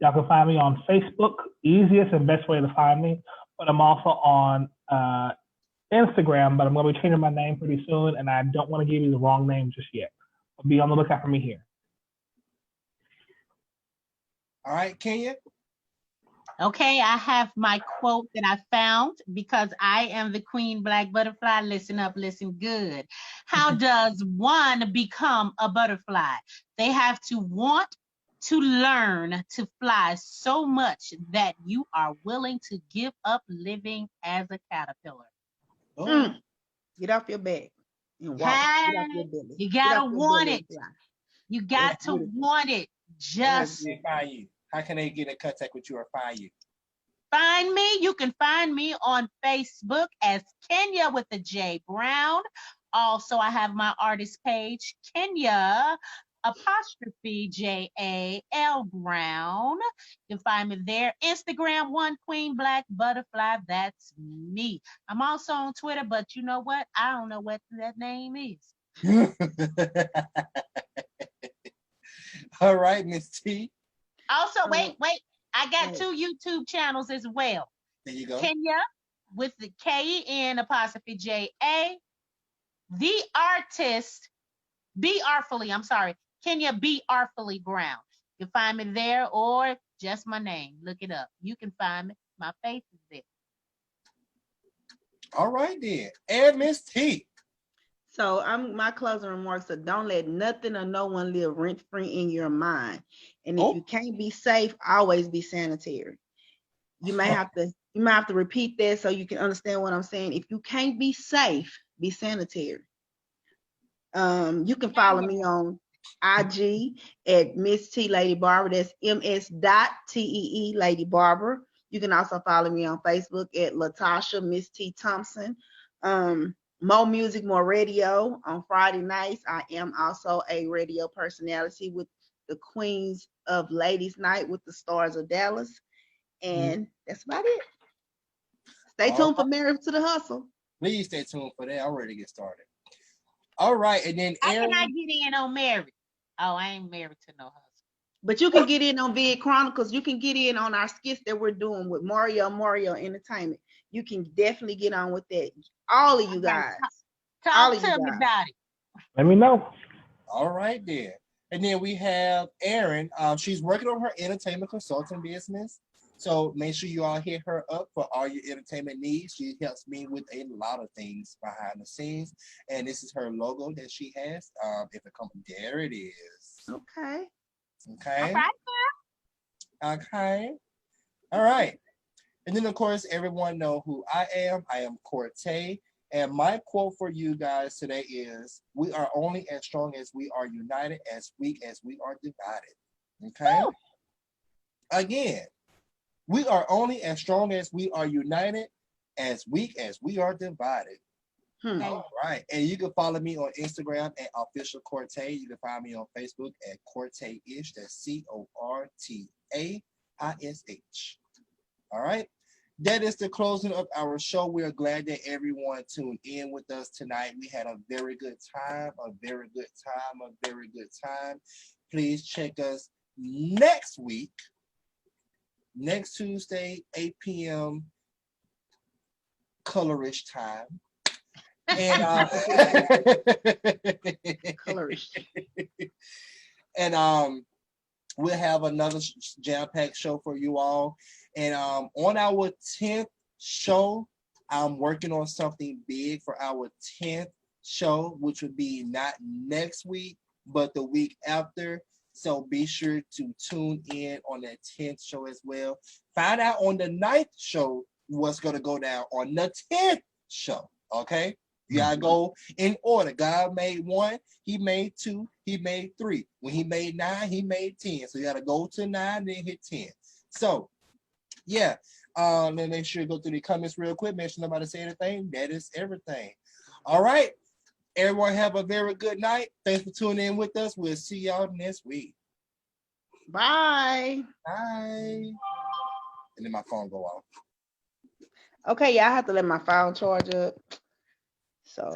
Speaker 1: Y'all can find me on Facebook, easiest and best way to find me, but I'm also on Instagram, but I'm going to be changing my name pretty soon, and I don't want to give you the wrong name just yet. But be on the lookout for me here.
Speaker 4: All right, Kenya?
Speaker 2: Okay, I have my quote that I found because I am the Queen Black Butterfly. Listen up, listen good. How does one become a butterfly? They have to want to learn to fly so much that you are willing to give up living as a caterpillar.
Speaker 3: Get off your back and walk.
Speaker 2: Get off your belly. You gotta want it. You got to want it. Just
Speaker 4: find you. How can they get in contact with you or find you?
Speaker 2: Find me. You can find me on Facebook as Kenya with the J Brown. Also, I have my artist page, Kenya _JAL Brown. You can find me there. Instagram, One Queen Black Butterfly. That's me. I'm also on Twitter, but you know what? I don't know what that name is.
Speaker 4: All right, Miss T.
Speaker 2: Also, wait. I got 2 YouTube channels as well.
Speaker 4: There you go.
Speaker 2: Kenya with the KEN_JA. The artist, Be Artfully. I'm sorry. Kenya Be Artfully Brown. You can find me there, or just my name. Look it up. You can find me. My face is there.
Speaker 4: All right then. And Miss T.
Speaker 3: So my closing remarks are: don't let nothing or no one live rent-free in your mind. And if you can't be safe, always be sanitary. You might have to repeat that so you can understand what I'm saying. If you can't be safe, be sanitary. You can follow me on IG at Miss T Lady Barber. That's MS.TEE Lady Barber. You can also follow me on Facebook at Latasha Miss T Thompson. More Music, More Radio on Friday nights. I am also a radio personality with the Queens of Ladies Night with the Stars of Dallas. And that's about it. Stay tuned for Married to the Hustle.
Speaker 4: Please stay tuned for that. I'm ready to get started. All right, and then
Speaker 2: Aaron, how can I get in on Married? Oh, I ain't married to no husband.
Speaker 3: But you can get in on Vid Chronicles. You can get in on our skits that we're doing with Mario Entertainment. You can definitely get on with that. All of you guys.
Speaker 2: Talk to me about it.
Speaker 1: Let me know.
Speaker 4: All right, then. And then we have Erin. She's working on her entertainment consulting business. So make sure you all hit her up for all your entertainment needs. She helps me with a lot of things behind the scenes. And this is her logo that she has. If it comes, there it is.
Speaker 3: Okay.
Speaker 4: Okay.
Speaker 2: All right,
Speaker 4: okay. All right. And then, of course, everyone know who I am. I am Cortez. And my quote for you guys today is, we are only as strong as we are united, as weak as we are divided. Okay? Oh. Again, we are only as strong as we are united, as weak as we are divided. All right. And you can follow me on Instagram at Official Cortez. You can find me on Facebook at Cortez-ish. That's Cortaish. All right. That is the closing of our show. We are glad that everyone tuned in with us tonight. We had a very good time, Please check us next week, next Tuesday, 8 p.m. colorish time. And
Speaker 3: colorish.
Speaker 4: And we'll have another jam-packed show for you all. And on our 10th show, I'm working on something big for our 10th show, which would be not next week, but the week after. So be sure to tune in on that 10th show as well. Find out on the 9th show what's going to go down on the 10th show, okay? You gotta go in order. God made 1, he made 2, he made 3. When he made 9, he made 10. So you gotta go to 9, then hit 10. So yeah. Let me make sure you go through the comments real quick. Make sure nobody say anything. That is everything. All right. Everyone have a very good night. Thanks for tuning in with us. We'll see y'all next week.
Speaker 3: Bye.
Speaker 4: Bye. And then my phone go off.
Speaker 3: Okay, yeah, I have to let my phone charge up. So